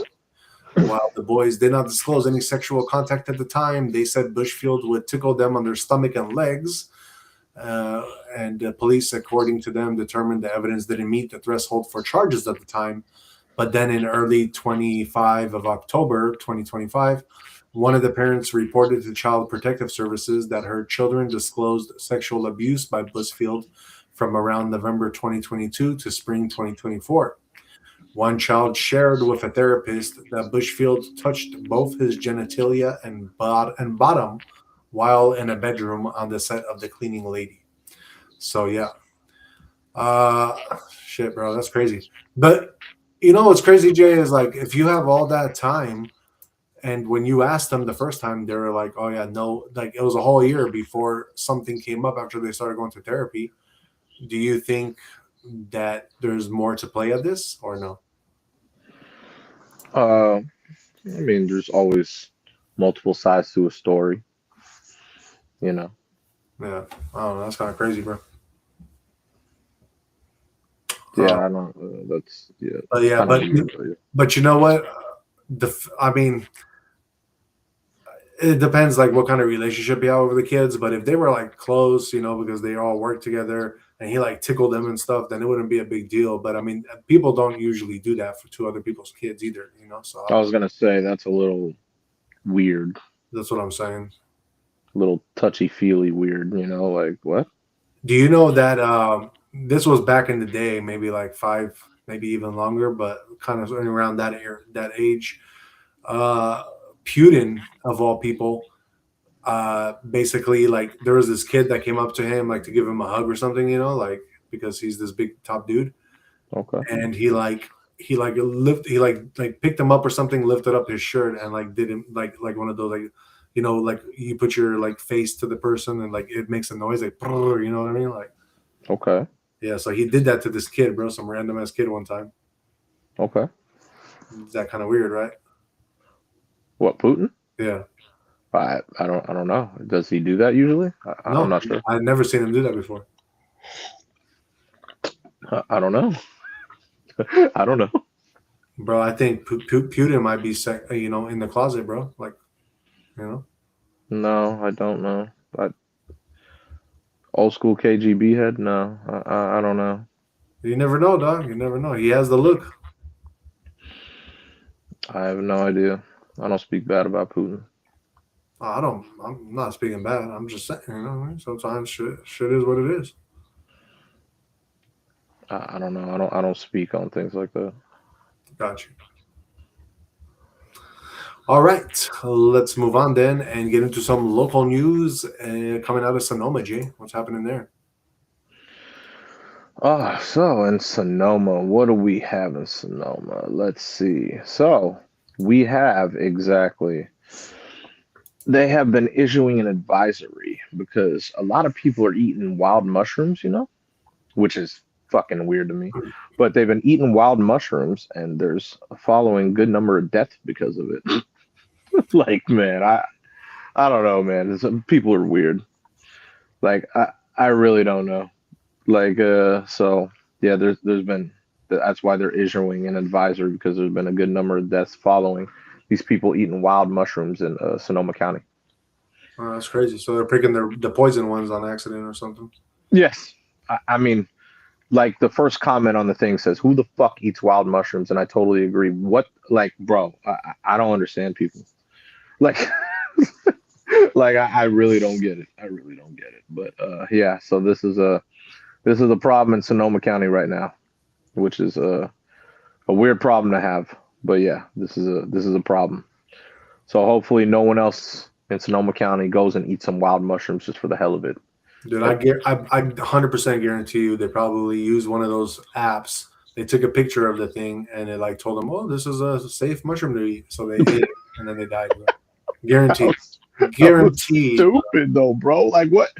While the boys did not disclose any sexual contact at the time, they said Bushfield would tickle them on their stomach and legs. And the police, according to them, determined the evidence didn't meet the threshold for charges at the time. But then in early 25 of October 2025, one of the parents reported to Child Protective Services that her children disclosed sexual abuse by Bushfield from around November 2022 to spring 2024. One child shared with a therapist that Bushfield touched both his genitalia and bottom while in a bedroom on the set of The Cleaning Lady. So yeah, uh, shit, bro, that's crazy. But you know what's crazy, Jay, is like if you have all that time, and when you asked them the first time, they were like, "Oh yeah, no," like it was a whole year before something came up after they started going to therapy. Do you think that there's more to play at this or no? Uh, I mean, there's always multiple sides to a story, you know. Yeah, I don't know. That's kind of crazy, bro. Yeah, Uh, I don't. That's yeah, but yeah, kind of but weird. but you know what? I mean, it depends like what kind of relationship you have with the kids. But if they were like close, you know, because they all work together and he like tickled them and stuff, then it wouldn't be a big deal. But I mean, people don't usually do that for two other people's kids either, you know. So I I don't was know. gonna say that's a little weird, That's what I'm saying. a little touchy feely weird. Like what? Do you know that this was back in the day, maybe like five, maybe even longer, but kind of around that age. Uh, Putin, of all people, basically like there was this kid that came up to him like to give him a hug or something, you know, like because he's this big top dude, Okay, and he like picked him up or something, lifted up his shirt and like did him like one of those like you know like you put your like face to the person and like it makes a noise like brrr, you know what I mean, like okay, yeah, so he did that to this kid, bro, some random ass kid one time. okay. Is that kind of weird, right? What, Putin? Yeah. I don't know. Does he do that usually? I'm No, not sure. I've never seen him do that before. I don't know. I don't know. Bro, I think Putin might be you know, in the closet, bro, like you know. No, I don't know. I, Old school KGB head? No, I don't know. You never know, dog. You never know. He has the look. I have no idea. I don't speak bad about Putin. I don't. I'm not speaking bad. I'm just saying. You know, what I mean? Sometimes shit is what it is. I don't know. I don't speak on things like that. Got you. All right, let's move on then and get into some local news coming out of Sonoma. Jay, what's happening there? So in Sonoma, what do we have in Sonoma? Let's see. So we have exactly. They have been issuing an advisory because a lot of people are eating wild mushrooms, which is fucking weird to me. But they've been eating wild mushrooms, and there's a following good number of deaths because of it. Like, man, I don't know, man. People are weird. Like, I really don't know. Like, so yeah, there's been that's why they're issuing an advisory because there's been a good number of deaths following these people eating wild mushrooms in Sonoma County. That's crazy. So they're picking the poison ones on accident or something. Yes, I mean, like the first comment on the thing says, "Who the fuck eats wild mushrooms?" And I totally agree. What, like, bro, I don't understand people. Like, like I really don't get it. I really don't get it. But yeah, so this is a problem in Sonoma County right now, which is a weird problem to have. But yeah, this is a problem. So hopefully no one else in Sonoma County goes and eats some wild mushrooms just for the hell of it. Dude, But I 100% guarantee you they probably used one of those apps. They took a picture of the thing and it like told them, "Oh, this is a safe mushroom to eat." So they ate it and then they died. Bro. how, Guaranteed, how guaranteed. stupid though, bro. Like what?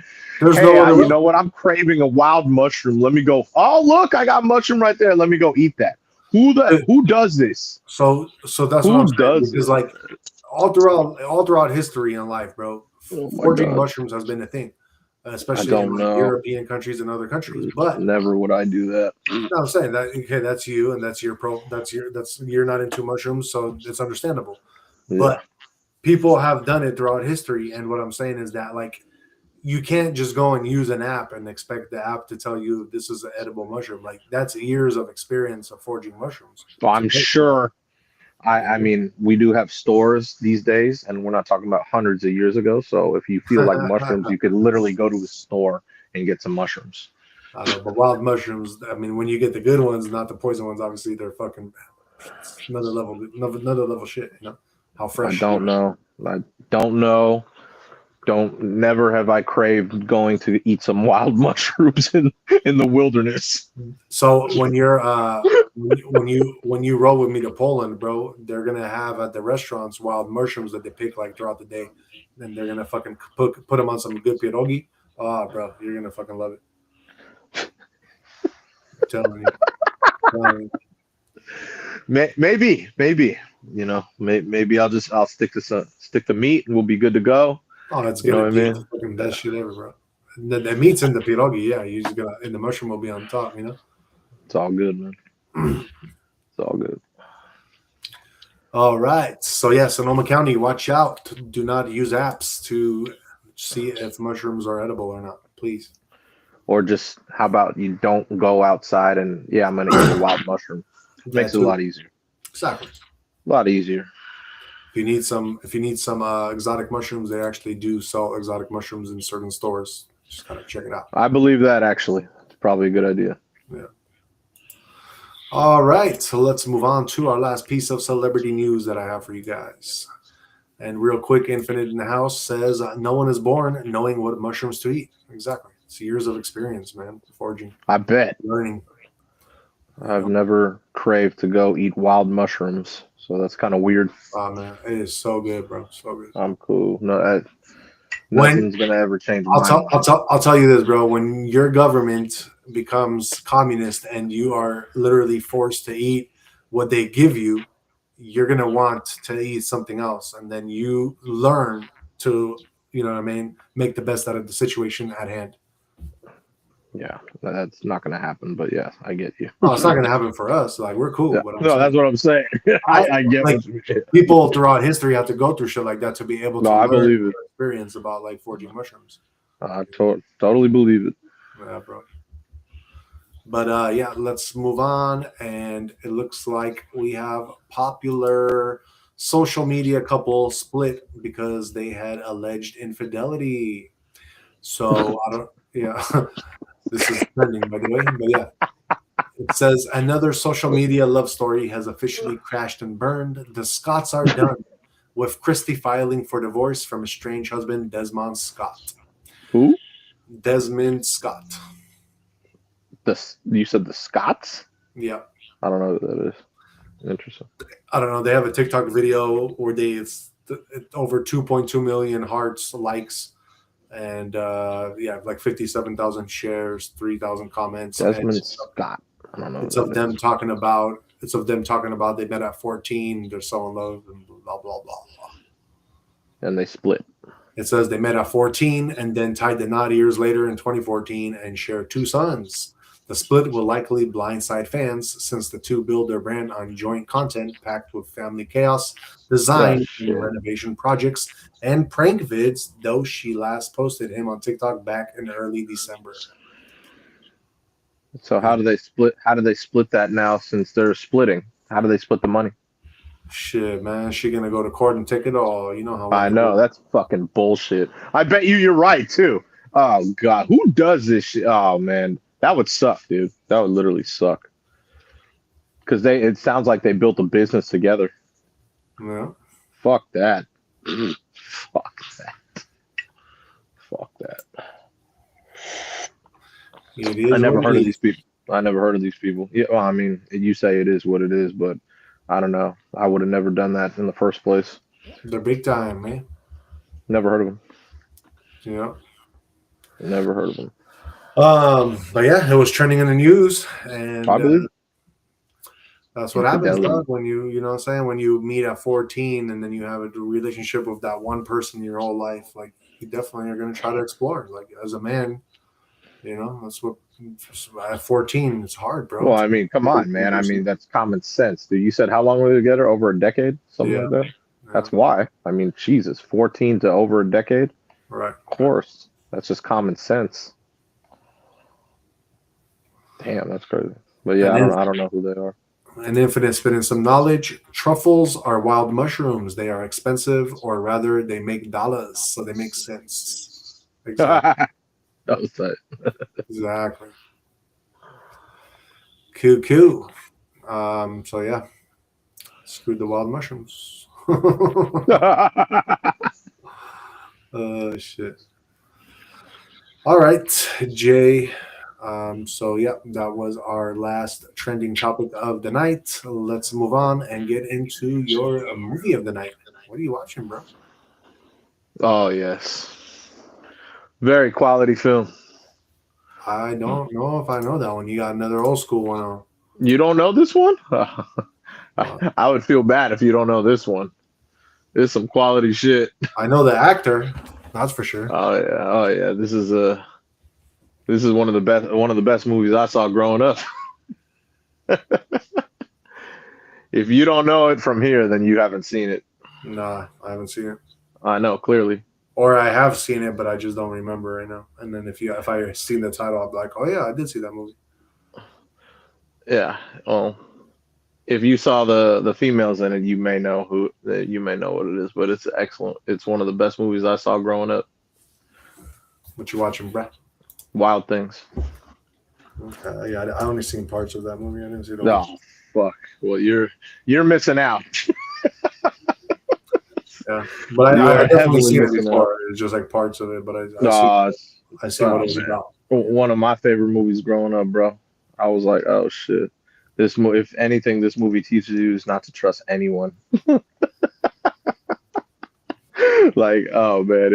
There's Hey, no other you way. know what? I'm craving a wild mushroom. Let me go. Oh, look, I got mushroom right there. Let me go eat that. Who does this? So that's what I'm Who saying, does because it? like all throughout history and life, bro, Oh my foraging god. mushrooms has been a thing, I especially in don't like know. European countries and other countries. But Never would I do that. no, I'm saying that okay, that's you, and that's you're not into mushrooms, so it's understandable. But Yeah. people have done it throughout history, and what I'm saying is that like you can't just go and use an app and expect the app to tell you this is an edible mushroom. Like that's years of experience of foraging mushrooms So to I'm make them. sure I You mean, we do have stores these days, and we're not talking about hundreds of years ago. So if you feel like know? mushrooms, you could literally go to a store and get some mushrooms. I don't know, but wild mushrooms. I mean, when you get the good ones, not the poison ones, obviously they're fucking another level shit. You know how I fresh. don't know. I don't know. Don't never have I craved going to eat some wild mushrooms in the wilderness. So when you're when you roll with me to Poland, bro, they're gonna have at the restaurants wild mushrooms that they pick like throughout the day, and they're gonna fucking put them on some good pierogi. Oh, bro, you're gonna fucking love it. I'm telling you. Telling you. Maybe maybe I'll stick to meat and we'll be good to go. Oh, it's You know gonna what I be mean? the fucking best shit ever, bro. The meat's in the pierogi, yeah. You just got and the mushroom will be on top, you It's all good, man. know. It's all good. All right. So yeah, Sonoma County, watch out. Do not use apps to see if mushrooms are edible or not, please. Or just how about you don't go outside and yeah, I'm gonna eat a wild mushroom. Makes That it a too. lot easier. Exactly. A lot easier. If you need some exotic mushrooms, they actually do sell exotic mushrooms in certain stores. Just gotta check it out. I believe that actually. It's probably a good idea. Yeah. All right. So let's move on to our last piece of celebrity news that I have for you guys. And real quick, Infinite in the House says no one is born knowing what mushrooms to eat. Exactly. It's years of experience, man. Foraging, I bet. learning. You I've know, never craved to go eat wild mushrooms, so that's kind of weird. oh man, it is so good, bro. So good. I'm cool. No, When nothing's gonna ever change I'll my tell, I'll mind. tell, I'll tell you this, bro. When your government becomes communist and you are literally forced to eat what they give you, you're gonna want to eat something else, and then you learn to, you know what I mean, make the best out of the situation at hand. Yeah, that's not gonna happen. But yeah, I get you. Oh, it's not gonna happen for us. Like we're cool, Yeah, but I'm no, saying that's what I'm saying. I I get like what you mean. people throughout history have to go through shit like that to be able No, to I learn believe it. or experience about like foraging mushrooms. Totally believe it. Yeah, bro. But yeah, let's move on. And it looks like we have popular social media couple split because they had alleged infidelity. So I don't, yeah, this is trending by the way. But yeah, it says another social media love story has officially crashed and burned. The Scotts are done, with Christie filing for divorce from estranged husband Desmond Scott. Who? Desmond Scott. You said the Scots? Yeah. I don't know who that is. Interesting. I don't know. They have a TikTok video where it's over 2.2 million hearts, likes, and yeah, like 57,000 shares, 3,000 comments, and Desmond Scott. I don't know it's who of that them is. talking about they met at 14, they're so in love, and blah blah blah. And they split. It says they met at 14 and then tied the knot years later in 2014 and share two sons. The split will likely blindside fans since the two build their brand on joint content packed with family chaos, Yeah, design, and shit. renovation projects, and prank vids, though she last posted him on TikTok back in early December. So how do they split? How do they split that now? Since they're splitting, how do they split the money? Shit, man. She gonna go to court and take it all. You know how I women do. know that's fucking bullshit. I bet you're right too. Oh god, who does this shit? Oh man, that would suck, dude. That would literally suck. Because it sounds like they built a business together. Yeah. Fuck that. Fuck that. Fuck that. It I is never what it heard of is. these people. I never heard of these people. Yeah, well, I mean, you say it is what it is, but I don't know. I would have never done that in the first place. They're big time, man. Never heard of them. Yeah. Never heard of him. But yeah, it was trending in the news, and I believe it. that's what happens, Infidelity. dog. When you know what I'm saying, when you meet at 14 and then you have a relationship with that one person your whole life, like you definitely are going to try to explore. Like as a man, that's what at 14 it's hard, bro. Well, I mean, come on, man. I mean, that's common sense, dude. You said how long were they together? Over a decade? Something Yeah. like that? Yeah. That's why. I mean, Jesus, 14 to over a decade? Right. Of course. That's just common sense. Damn, that's crazy. But yeah, I don't know who they are. An infinite spinning some knowledge. Truffles are wild mushrooms. They are expensive, or rather, they make dollars, so they make sense. Exactly. That was that. Exactly. Q. So yeah, screwed the wild mushrooms. Shit. All right, Jay. So yeah, that was our last trending topic of the night. Let's move on and get into your movie of the night. What are you watching, bro? Oh, yes. Very quality film. I don't know if I know that one. You got another old school one on. You don't know this one? I would feel bad if you don't know this one. It's some quality shit. I know the actor, that's for sure. Oh yeah. This is one of the best movies I saw growing up. If you don't know it from here, then you haven't seen it. Nah, I haven't seen it. I know, clearly. Or I have seen it, but I just don't remember right now. And then if I seen the title, I'll be like, oh yeah, I did see that movie. Yeah. Well, if you saw the females in it, you may know what it is. But it's excellent. It's one of the best movies I saw growing up. What you watching, bruh? Wild Things. Okay, yeah, I only seen parts of that movie. I didn't see it. No, fuck. Well, you're missing out. Yeah, but I definitely seen it before. It's just like parts of it, but I see what it was about. One of my favorite movies growing up, bro. I was like, oh shit. If anything, this movie teaches you is not to trust anyone. Like, oh man,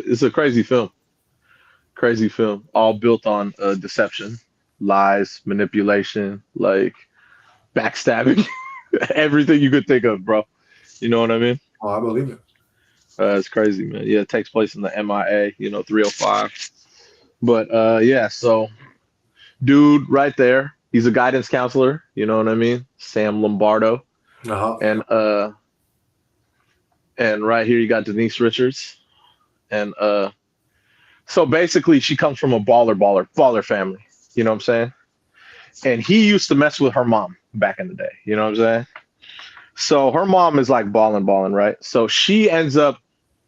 it's a crazy film. Crazy film, all built on deception, lies, manipulation, like backstabbing, everything you could think of, bro. You know what I mean? Oh, I believe it. It's crazy, man. Yeah, it takes place in the MIA, 305. But yeah, so dude right there, he's a guidance counselor, you know what I mean? Sam Lombardo. Uh-huh. And right here you got Denise Richards. And so basically she comes from a baller family, you know what I'm saying? And he used to mess with her mom back in the day, you know what I'm saying? So her mom is like balling, right? So she ends up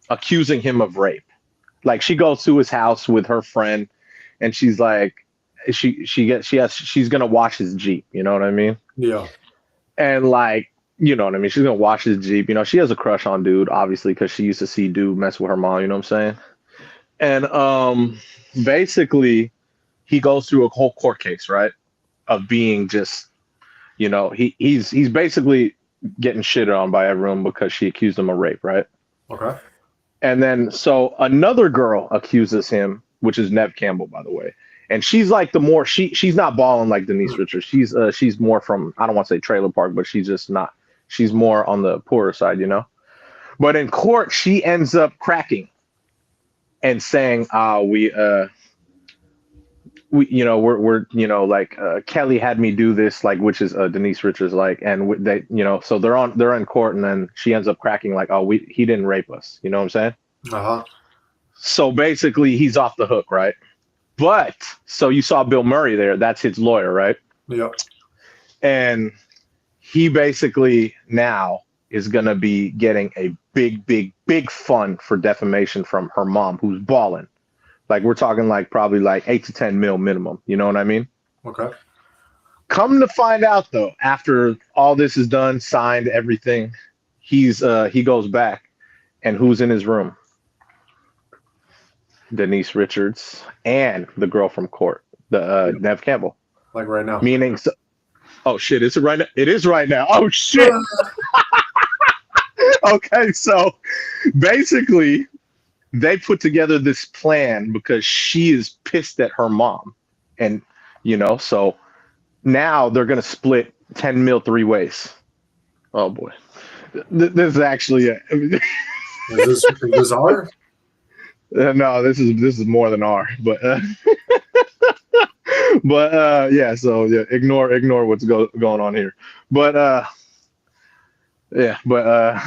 accusing him of rape. Like she goes to his house with her friend and she's like, she's gonna wash his Jeep, you know what I mean? Yeah. And like, you know what I mean? She's gonna wash his Jeep. She has a crush on dude, obviously, because she used to see dude mess with her mom, you know what I'm saying? And basically he goes through a whole court case, right? Of being just, he's basically getting shitted on by everyone because she accused him of rape, right? Okay. And then so another girl accuses him, which is Nev Campbell, by the way. And she's like she's not balling like Denise Richards. She's more from, I don't want to say trailer park, but she's more on the poorer side, But in court, she ends up cracking and saying, we're Kelly had me do this, like, which is Denise Richards, like, and they, so they're in court, and then she ends up cracking like, he didn't rape us, you know what I'm saying? Uh-huh. So basically he's off the hook, right? But so you saw Bill Murray there, that's his lawyer, right? Yep. And he basically now is going to be getting a big fund for defamation from her mom, who's balling. Like we're talking like probably like 8 to 10 mil minimum. You know what I mean? Okay. Come to find out though, after all this is done, signed, everything, he goes back, and who's in his room? Denise Richards and the girl from court, the Nev Campbell. Like right now. Meaning, oh shit, is it right now? It is right now. Oh shit. Okay, so basically they put together this plan because she is pissed at her mom. And, so now they're going to split 10 mil three ways. Oh, boy. This is actually a. Is this R? No, this is more than R, but yeah. So yeah, ignore what's going on here. But yeah, but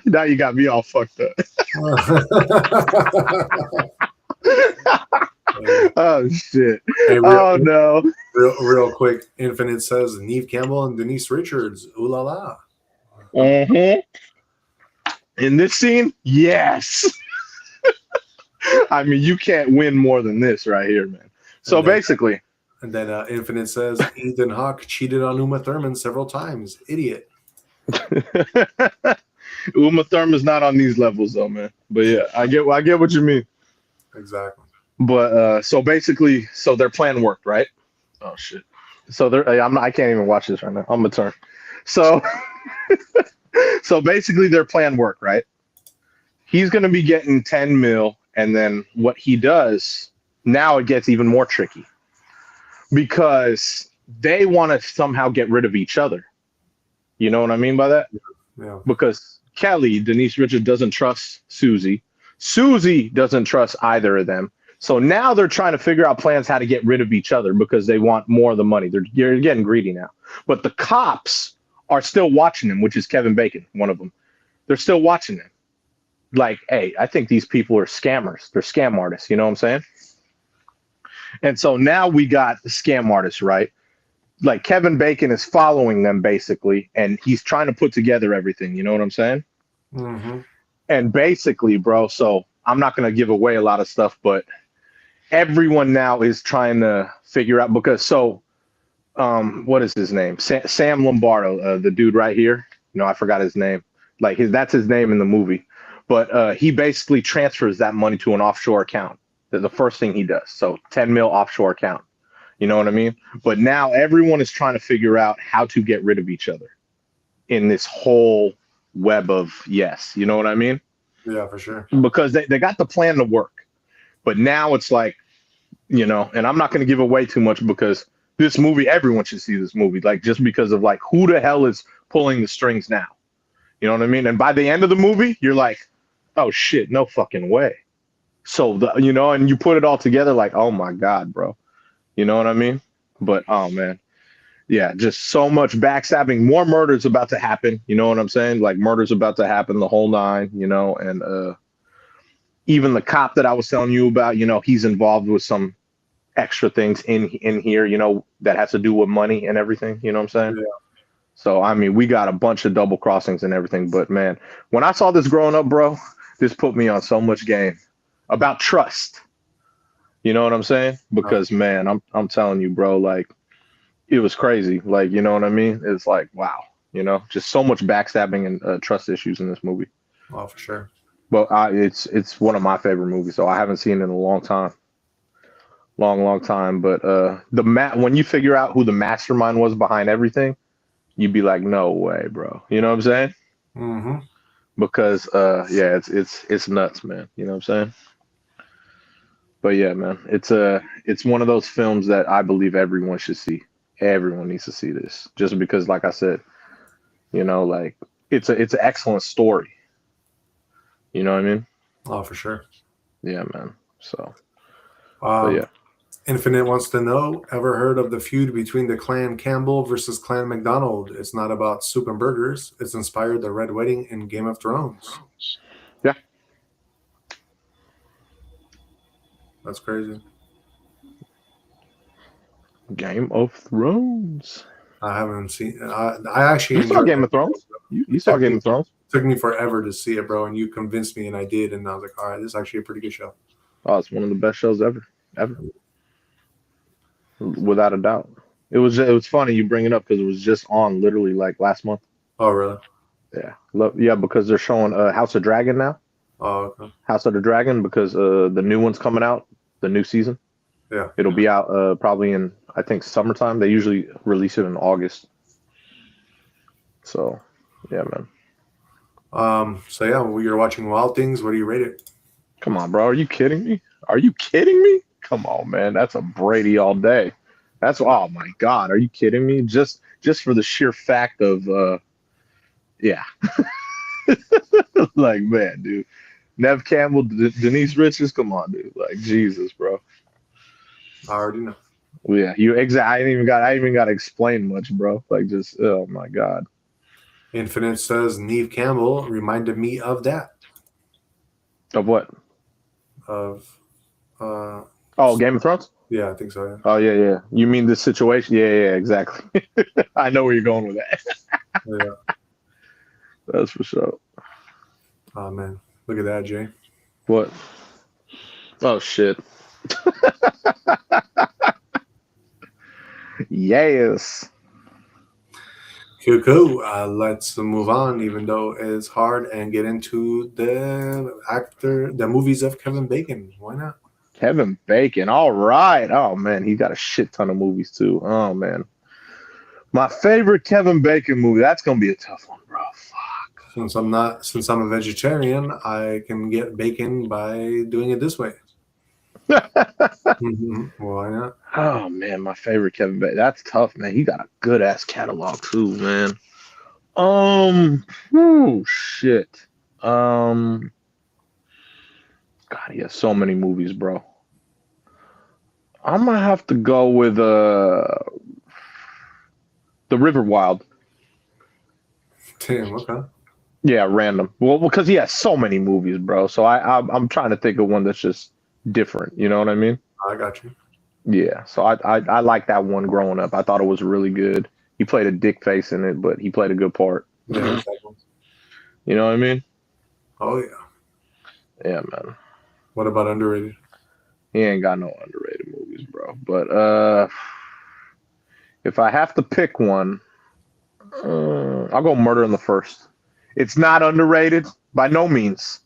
now you got me all fucked up. Oh shit! Hey, Oh no! real quick. Infinite says Neve Campbell and Denise Richards. Ooh la la. In this scene, yes. I mean, you can't win more than this right here, man. So basically. And then Infinite says Ethan Hawke cheated on Uma Thurman several times. Idiot. Uma Thurman's not on these levels though, man. But yeah, I get what you mean. Exactly. But so basically, so their plan worked, right? Oh shit. So I can't even watch this right now. I'm gonna turn. So so basically their plan worked, right? He's gonna be getting 10 mil, and then what he does, now it gets even more tricky. Because they want to somehow get rid of each other. You know what I mean by that? Yeah. Because Kelly, Denise Richards, doesn't trust Susie. Susie doesn't trust either of them. So now they're trying to figure out plans how to get rid of each other because they want more of the money. They're getting greedy now. But the cops are still watching him, which is Kevin Bacon, one of them. They're still watching him. Like, hey, I think these people are scammers. They're scam artists. You know what I'm saying? And so now we got the scam artists, right? Like Kevin Bacon is following them basically, and he's trying to put together everything. You know what I'm saying? Mm-hmm. And basically, bro, so I'm not going to give away a lot of stuff, but everyone now is trying to figure out because what is his name? Sam Lombardo, the dude right here. I forgot his name. Like that's his name in the movie. But he basically transfers that money to an offshore account. The first thing he does. So 10 mil offshore account. You know what I mean? But now everyone is trying to figure out how to get rid of each other in this whole web of yes. You know what I mean? Yeah, for sure. Because they got the plan to work. But now it's like, and I'm not going to give away too much because this movie, everyone should see this movie. Like just because of like who the hell is pulling the strings now? You know what I mean? And by the end of the movie, you're like, oh shit, no fucking way. So and you put it all together like, oh my God, bro. You know what I mean? But oh man. Yeah, just so much backstabbing, more murders about to happen. You know what I'm saying? Like murders about to happen, the whole nine, and even the cop that I was telling you about, he's involved with some extra things in here, that has to do with money and everything. You know what I'm saying? Yeah. So I mean, we got a bunch of double crossings and everything. But man, when I saw this growing up, bro, this put me on so much game about trust. You know what I'm saying? Because man, I'm telling you, bro, like it was crazy. Like, you know what I mean? It's like, wow, just so much backstabbing and trust issues in this movie. Oh, for sure. But it's one of my favorite movies, so I haven't seen it in a long time. Long time. But when you figure out who the mastermind was behind everything, you'd be like, no way, bro. You know what I'm saying? Mm-hmm. Because yeah, it's nuts, man. You know what I'm saying? But yeah, man, it's one of those films that I believe everyone should see. Everyone needs to see this, just because, like I said, like it's an excellent story. You know what I mean? Oh, for sure. Yeah, man. So, but yeah. Infinite wants to know, ever heard of the feud between the Clan Campbell versus Clan McDonald? It's not about soup and burgers. It's inspired the Red Wedding in Game of Thrones. Yeah. That's crazy. Game of Thrones. I haven't seen. I actually saw Game of Thrones. You saw Game of Thrones. It took me forever to see it, bro, and you convinced me, and I did, and I was like, all right, this is actually a pretty good show. Oh, it's one of the best shows ever, without a doubt. It was funny you bring it up because it was just on literally like last month. Oh, really? Yeah, yeah, because they're showing House of Dragon now. Oh, okay. House of the Dragon, because the new one's coming out, the new season. Yeah. It'll be out probably in, I think, summertime. They usually release it in August. So, yeah, man. So yeah, you're watching Wild Things. What do you rate it? Come on, bro. Are you kidding me? Are you kidding me? Come on, man. That's a Brady all day. That's oh my God. Are you kidding me? Just for the sheer fact of yeah. Like man, dude. Nev Campbell, Denise Richards. Come on, dude. Like Jesus, bro. I already know. Well, yeah, you exactly. I ain't even got to explain much, bro. Like just oh my God. Infinite says Neve Campbell reminded me of that. Of what? Of Oh, Game of Thrones. yeah, I think so. Yeah. Oh yeah. You mean this situation? Yeah, exactly. I know where you're going with that. Yeah. That's for sure. Oh man, look at that, Jay. What? Oh shit. Yes. Cool. Let's move on, even though it's hard, and get into the movies of Kevin Bacon. Why not? Kevin Bacon. All right. Oh man, he got a shit ton of movies too. Oh man. My favorite Kevin Bacon movie. That's gonna be a tough one, bro. Fuck. Since I'm a vegetarian, I can get bacon by doing it this way. Why not? Oh man, my favorite Kevin Bacon. That's tough, man. He got a good ass catalog too, man. Oh shit. God, he has so many movies, bro. I'm gonna have to go with The River Wild. Damn. Okay. Yeah, random. Well, because he has so many movies, bro. So I'm trying to think of one that's just different. You know what I mean? I got you. Yeah. So I like that one growing up. I thought it was really good. He played a dick face in it, but he played a good part. Yeah. You know what I mean? Oh yeah. Yeah, man. What about underrated? He ain't got no underrated movies, bro. But if I have to pick one, I'll go Murder in the First. It's not underrated by no means,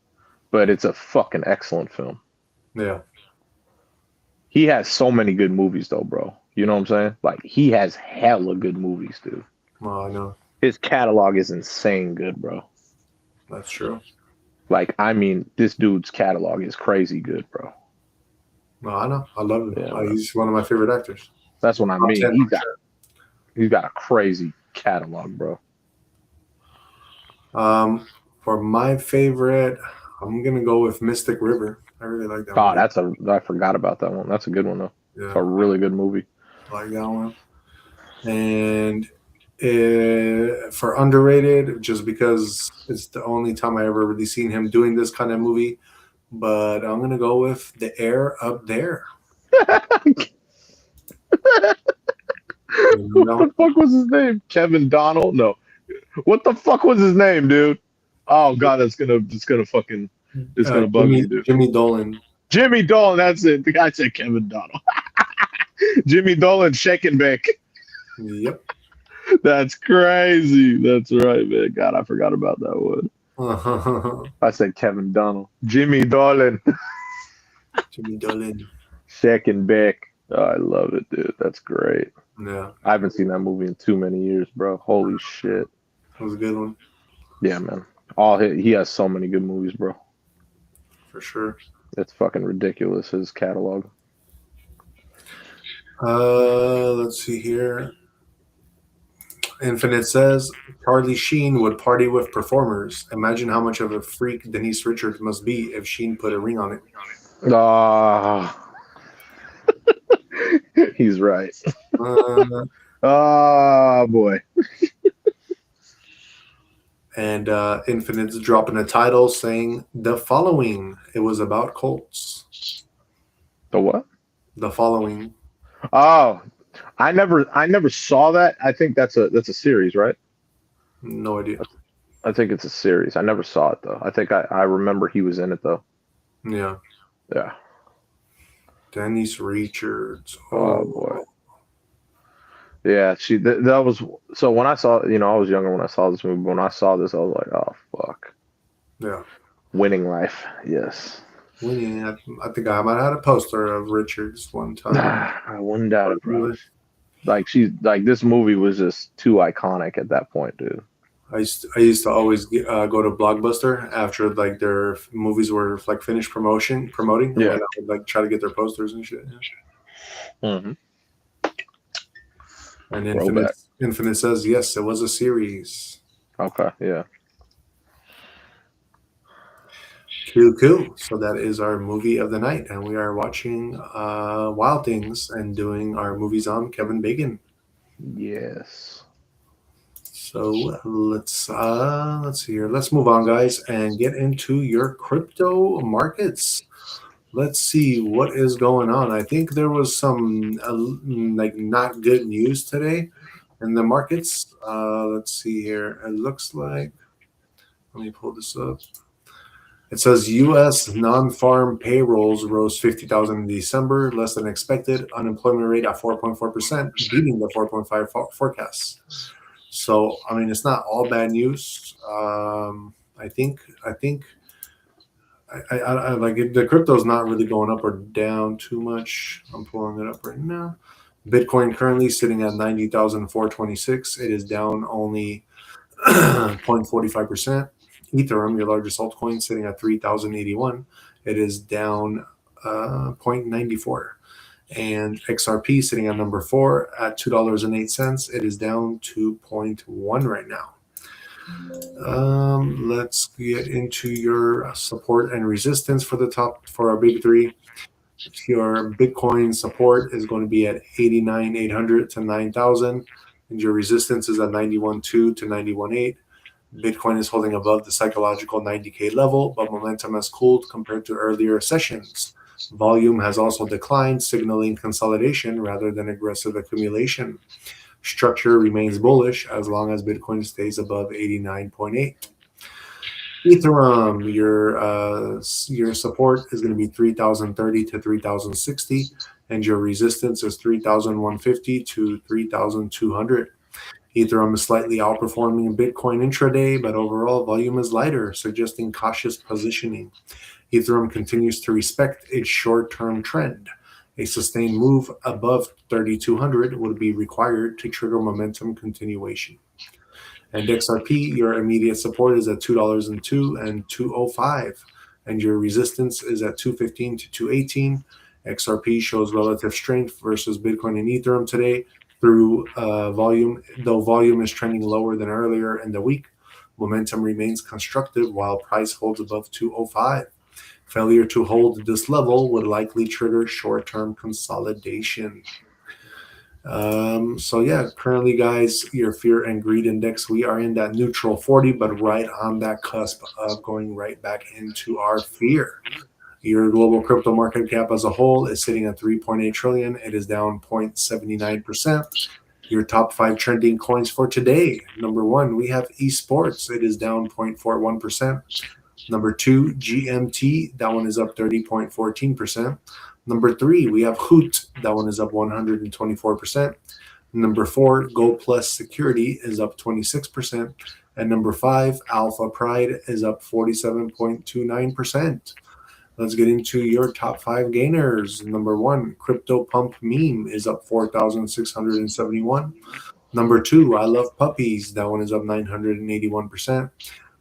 but it's a fucking excellent film. Yeah. He has so many good movies though, bro. You know what I'm saying? Like he has hella good movies, dude. Well, I know. His catalog is insane good, bro. That's true. Like, I mean, this dude's catalog is crazy good, bro. No, I know. I love him. Yeah, He's one of my favorite actors. that's what I Top mean. 10, for sure. He's got a crazy catalog, bro. For my favorite, I'm gonna go with Mystic River. I really like that Oh, I forgot about that one. That's a good one though. Yeah, It's a really good movie. I like that one. And for underrated, just because it's the only time I ever really seen him doing this kind of movie, but I'm gonna go with The Air Up There. What the fuck was his name? Kevin Donald? No. What the fuck was his name, dude? Oh god, it's gonna bug me, dude. Jimmy Dolan. Jimmy Dolan, that's it. The guy said Kevin Donald. Jimmy Dolan, shake and bake. Yep. That's crazy. That's right, man. God, I forgot about that one. I said Kevin Donald. Jimmy Dolan. Jimmy Dolan. Shake and bake. Oh, I love it, dude. That's great. Yeah. I haven't seen that movie in too many years, bro. Holy shit. That was a good one. Yeah, man. He has so many good movies, bro. For sure. It's fucking ridiculous, his catalog. Let's see here. Infinite says Charlie Sheen would party with performers. Imagine how much of a freak Denise Richards must be if Sheen put a ring on it. Ah. He's right. Boy. And Infinite's dropping a title saying The Following. It was about cults. The what? The Following. Oh, I never saw that. I think that's a series, right? No idea. I think it's a series. I never saw it though. I think I remember he was in it though. Yeah. Yeah. Denise Richards. Oh boy. Yeah, that was so when I saw, I was younger when I saw this movie. When I saw this, I was like, oh fuck. Yeah. Winning life. Yes. Winning. I think I might have had a poster of Richards one time. I wouldn't doubt it, bro. Like this movie was just too iconic at that point, dude. I used to always go to Blockbuster after like their movies were like finished promoting, and Yeah. when I would like try to get their posters and shit. Yeah. Hmm. And Throwback. Infinite says yes, it was a series. Okay. Yeah. Cool, cool. So that is our movie of the night, and we are watching Wild Things and doing our movies on Kevin Bacon. Yes. So let's see here. Let's move on, guys, and get into your crypto markets. Let's see what is going on. I think there was some like not good news today in the markets. Let's see here. It looks like, let me pull this up. It says U.S. non-farm payrolls rose 50,000 in December, less than expected. Unemployment rate at 4.4%, beating the 4.5 forecasts. So, I mean, it's not all bad news. I think I like it, the crypto's not really going up or down too much. I'm pulling it up right now. Bitcoin currently sitting at 90,426. It is down only 0.45%. Ethereum, your largest altcoin, sitting at 3,081. It is down 0.94. And XRP sitting at number 4 at $2.08. It is down 2.1 right now. Let's get into your support and resistance for the top for our big three. Your Bitcoin support is going to be at 89,800 to 9,000, and your resistance is at 91,200 to 91,800. Bitcoin is holding above the psychological 90K level, but momentum has cooled compared to earlier sessions. Volume has also declined, signaling consolidation rather than aggressive accumulation. Structure remains bullish as long as Bitcoin stays above 89.8. Ethereum, your support is going to be 3,030 to 3,060, and your resistance is 3,150 to 3,200. Ethereum is slightly outperforming Bitcoin intraday, but overall volume is lighter, suggesting cautious positioning. Ethereum continues to respect its short-term trend. A sustained move above 3,200 would be required to trigger momentum continuation. And XRP, your immediate support is at $2.02 and 205, and your resistance is at 215 to 218. XRP shows relative strength versus Bitcoin and Ethereum today through volume, though volume is trending lower than earlier in the week. Momentum remains constructive while price holds above 205. Failure to hold this level would likely trigger short-term consolidation. So yeah, currently, guys, your fear and greed index, we are in that neutral 40, but right on that cusp of going right back into our fear. Your global crypto market cap as a whole is sitting at 3.8 trillion. It is down 0.79%. Your top 5 trending coins for today. Number 1, we have esports. It is down 0.41%. Number 2, GMT. That one is up 30.14%. Number 3, we have Hoot. That one is up 124%. Number 4, Go Plus Security is up 26%. And number 5, Alpha Pride is up 47.29%. Let's get into your top 5 gainers. Number 1, Crypto Pump Meme is up 4,671. Number 2, I Love Puppies. That one is up 981%.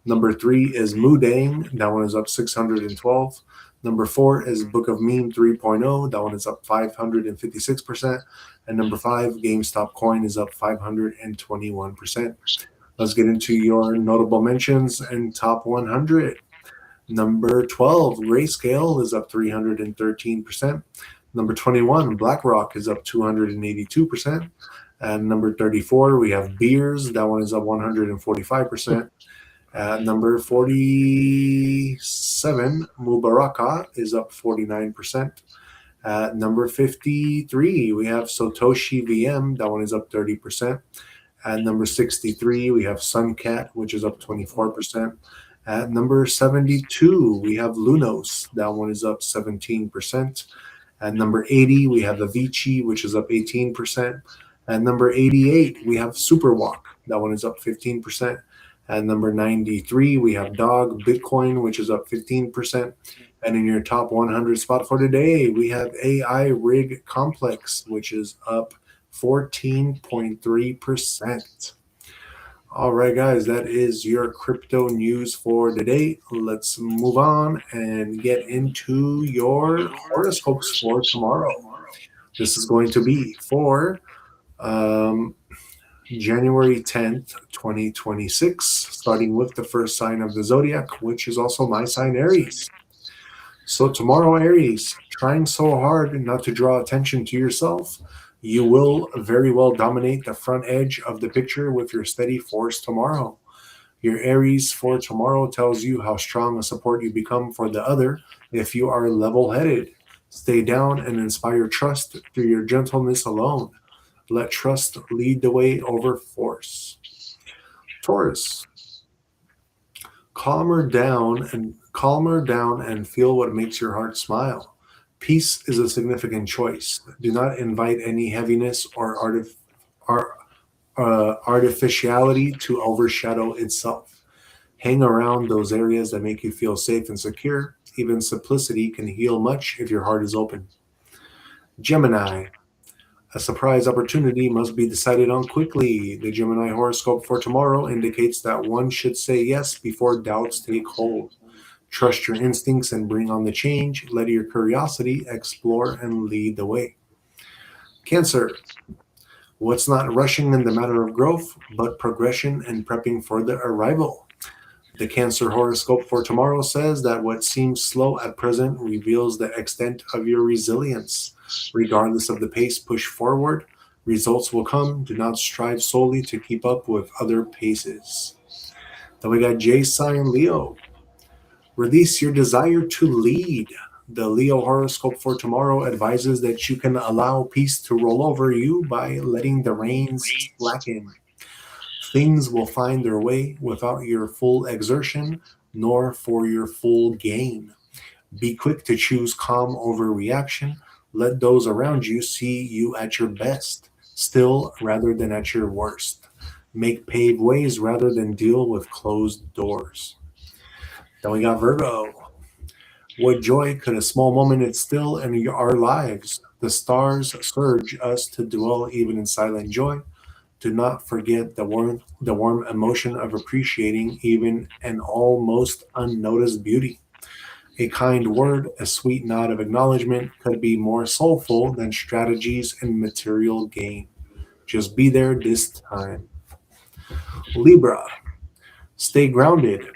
Number 3 is Moodang. That one is up 612. Number 4 is Book of Meme 3.0. That one is up 556%. And number 5, GameStop Coin is up 521%. Let's get into your notable mentions and top 100. Number 12, Grayscale is up 313%. Number 21, BlackRock is up 282%. And number 34, we have Beers. That one is up 145%. At number 47, Mubaraka is up 49%. At number 53, we have Satoshi VM. That one is up 30%. At number 63, we have Suncat, which is up 24%. At number 72, we have Lunos. That one is up 17%. At number 80, we have Avicii, which is up 18%. At number 88, we have Superwalk. That one is up 15%. At number 93, we have Dog Bitcoin, which is up 15%. And in your top 100 spot for today, we have AI Rig Complex, which is up 14.3%. All right, guys, that is your crypto news for today. Let's move on and get into your horoscopes for tomorrow. This is going to be for um, January 10th, 2026, starting with the first sign of the zodiac, which is also my sign, Aries. So, tomorrow, Aries, trying so hard not to draw attention to yourself, you will very well dominate the front edge of the picture with your steady force tomorrow. Your Aries for tomorrow tells you how strong a support you become for the other if you are level headed. Stay down and inspire trust through your gentleness alone. Let trust lead the way over force. Taurus, calmer down and feel what makes your heart smile. Peace is a significant choice. Do not invite any heaviness or artificiality to overshadow itself. Hang around those areas that make you feel safe and secure. Even simplicity can heal much if your heart is open. Gemini, a surprise opportunity must be decided on quickly. The Gemini horoscope for tomorrow indicates that one should say yes before doubts take hold. Trust your instincts and bring on the change. Let your curiosity explore and lead the way. Cancer, what's not rushing in the matter of growth, but progression and prepping for the arrival. The Cancer horoscope for tomorrow says that what seems slow at present reveals the extent of your resilience. Regardless of the pace pushed forward, results will come. Do not strive solely to keep up with other paces. Then we got J sign Leo. Release your desire to lead. The Leo horoscope for tomorrow advises that you can allow peace to roll over you by letting the reins slacken. Things will find their way without your full exertion, nor for your full gain. Be quick to choose calm over reaction. Let those around you see you at your best, still rather than at your worst. Make paved ways rather than deal with closed doors. Then we got Virgo. What joy could a small moment instill in our lives? The stars surge us to dwell even in silent joy. Do not forget the warm emotion of appreciating even an almost unnoticed beauty. A kind word, a sweet nod of acknowledgement could be more soulful than strategies and material gain. Just be there this time. Libra, stay grounded.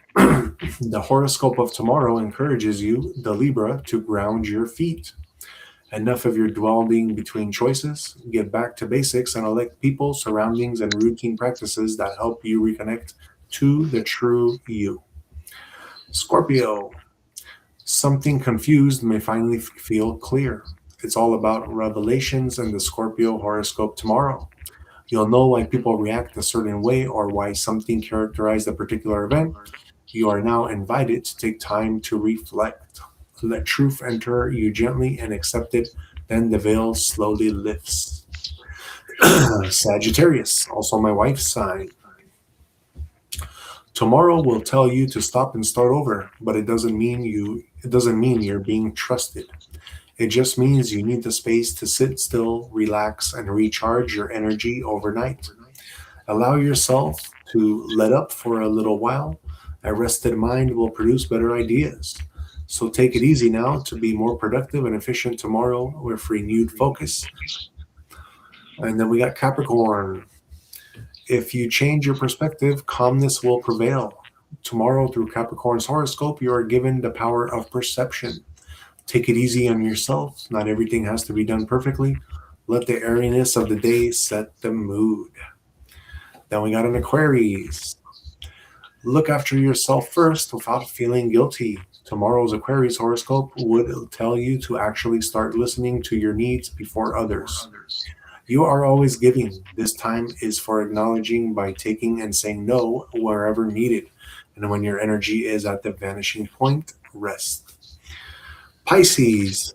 The horoscope of tomorrow encourages you, the Libra, to ground your feet. Enough of your dwelling between choices. Get back to basics and elect people, surroundings, and routine practices that help you reconnect to the true you. Scorpio, something confused may finally feel clear. It's all about revelations in the Scorpio horoscope tomorrow. You'll know why people react a certain way or why something characterized a particular event. You are now invited to take time to reflect. Let truth enter you gently and accept it, then the veil slowly lifts. Sagittarius, also my wife's sign. Tomorrow will tell you to stop and start over, but it doesn't mean you're being trusted. It just means you need the space to sit still, relax, and recharge your energy overnight. Allow yourself to let up for a little while. A rested mind will produce better ideas. So take it easy now to be more productive and efficient tomorrow with renewed focus. And then we got Capricorn. If you change your perspective, calmness will prevail. Tomorrow, through Capricorn's horoscope, you are given the power of perception. Take it easy on yourself. Not everything has to be done perfectly. Let the airiness of the day set the mood. Then we got an Aquarius. Look after yourself first without feeling guilty. Tomorrow's Aquarius horoscope would tell you to actually start listening to your needs before others. You are always giving. This time is for acknowledging by taking and saying no wherever needed. And when your energy is at the vanishing point, rest. Pisces.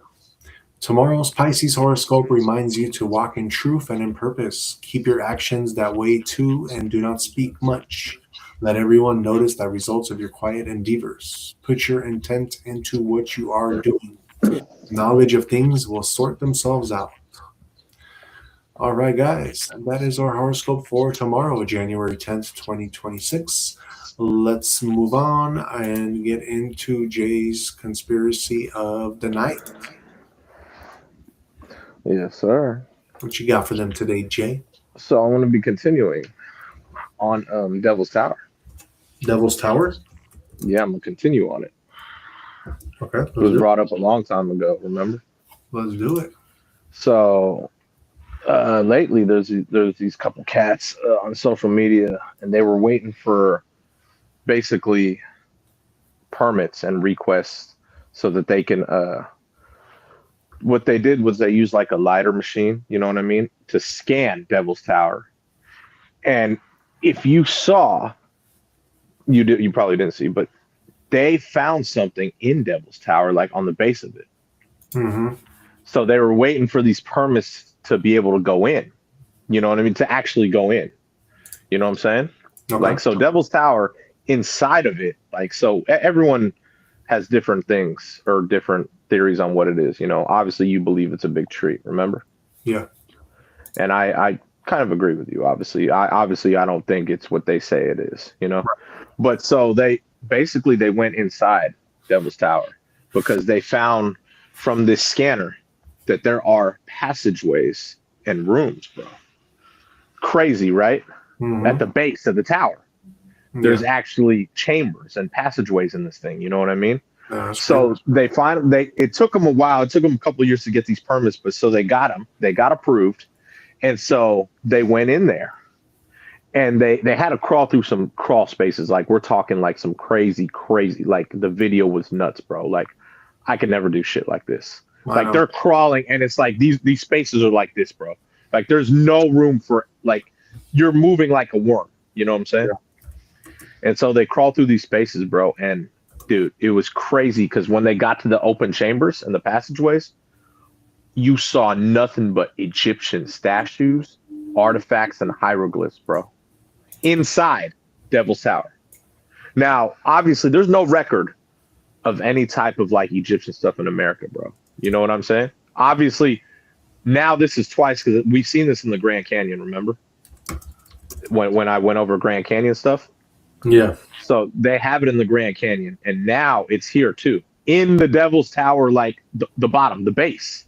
Tomorrow's Pisces horoscope reminds you to walk in truth and in purpose. Keep your actions that way too and do not speak much. Let everyone notice the results of your quiet endeavors. Put your intent into what you are doing. Knowledge of things will sort themselves out. All right, guys, that is our horoscope for tomorrow, January 10th, 2026. Let's move on and get into Jay's conspiracy of the night. Yes, sir. What you got for them today, Jay? So I want to be continuing on Devil's Tower. Devil's Tower? Yeah, I'm gonna continue on it. Okay, It let's was do it. brought up a long time ago. Remember? Let's do it. So lately, there's these couple cats on social media, and they were waiting for basically permits and requests so that they can. What they did was they used like a lidar machine, you know what I mean, to scan Devil's Tower. And if you saw, you probably didn't see, but they found something in Devil's Tower, like on the base of it. Mm-hmm. So they were waiting for these permits to be able to go in. You know what I mean? To actually go in. You know what I'm saying? Okay. Like, so Devil's Tower, inside of it, like, so everyone has different things or different theories on what it is. You know, obviously you believe it's a big tree, remember? Yeah. And I kind of agree with you. Obviously I don't think it's what they say it is, you know? But so they went inside Devil's Tower because they found from this scanner that there are passageways and rooms, bro. Crazy, right? At Mm-hmm. the base of the tower, Yeah. there's actually chambers and passageways in this thing. You know what I mean? That's crazy. So it took them a while. It took them a couple of years to get these permits, but so they got them. They got approved, and so they went in there, and they had to crawl through some crawl spaces. Like we're talking like some crazy. Like the video was nuts, bro. Like I could never do shit like this. I Like know. they're crawling, and it's like these spaces are like this, bro. Like there's no room for like you're moving like a worm. You know what I'm saying? Yeah. And so they crawl through these spaces, bro. And dude, it was crazy because when they got to the open chambers and the passageways, you saw nothing but Egyptian statues, artifacts, and hieroglyphs, bro, inside Devil's Tower. Now, obviously, there's no record of any type of like Egyptian stuff in America, bro. You know what I'm saying? Obviously, now this is twice because we've seen this in the Grand Canyon. Remember when I went over Grand Canyon stuff? Yeah. So they have it in the Grand Canyon, and now it's here too in the Devil's Tower, like the bottom, the base.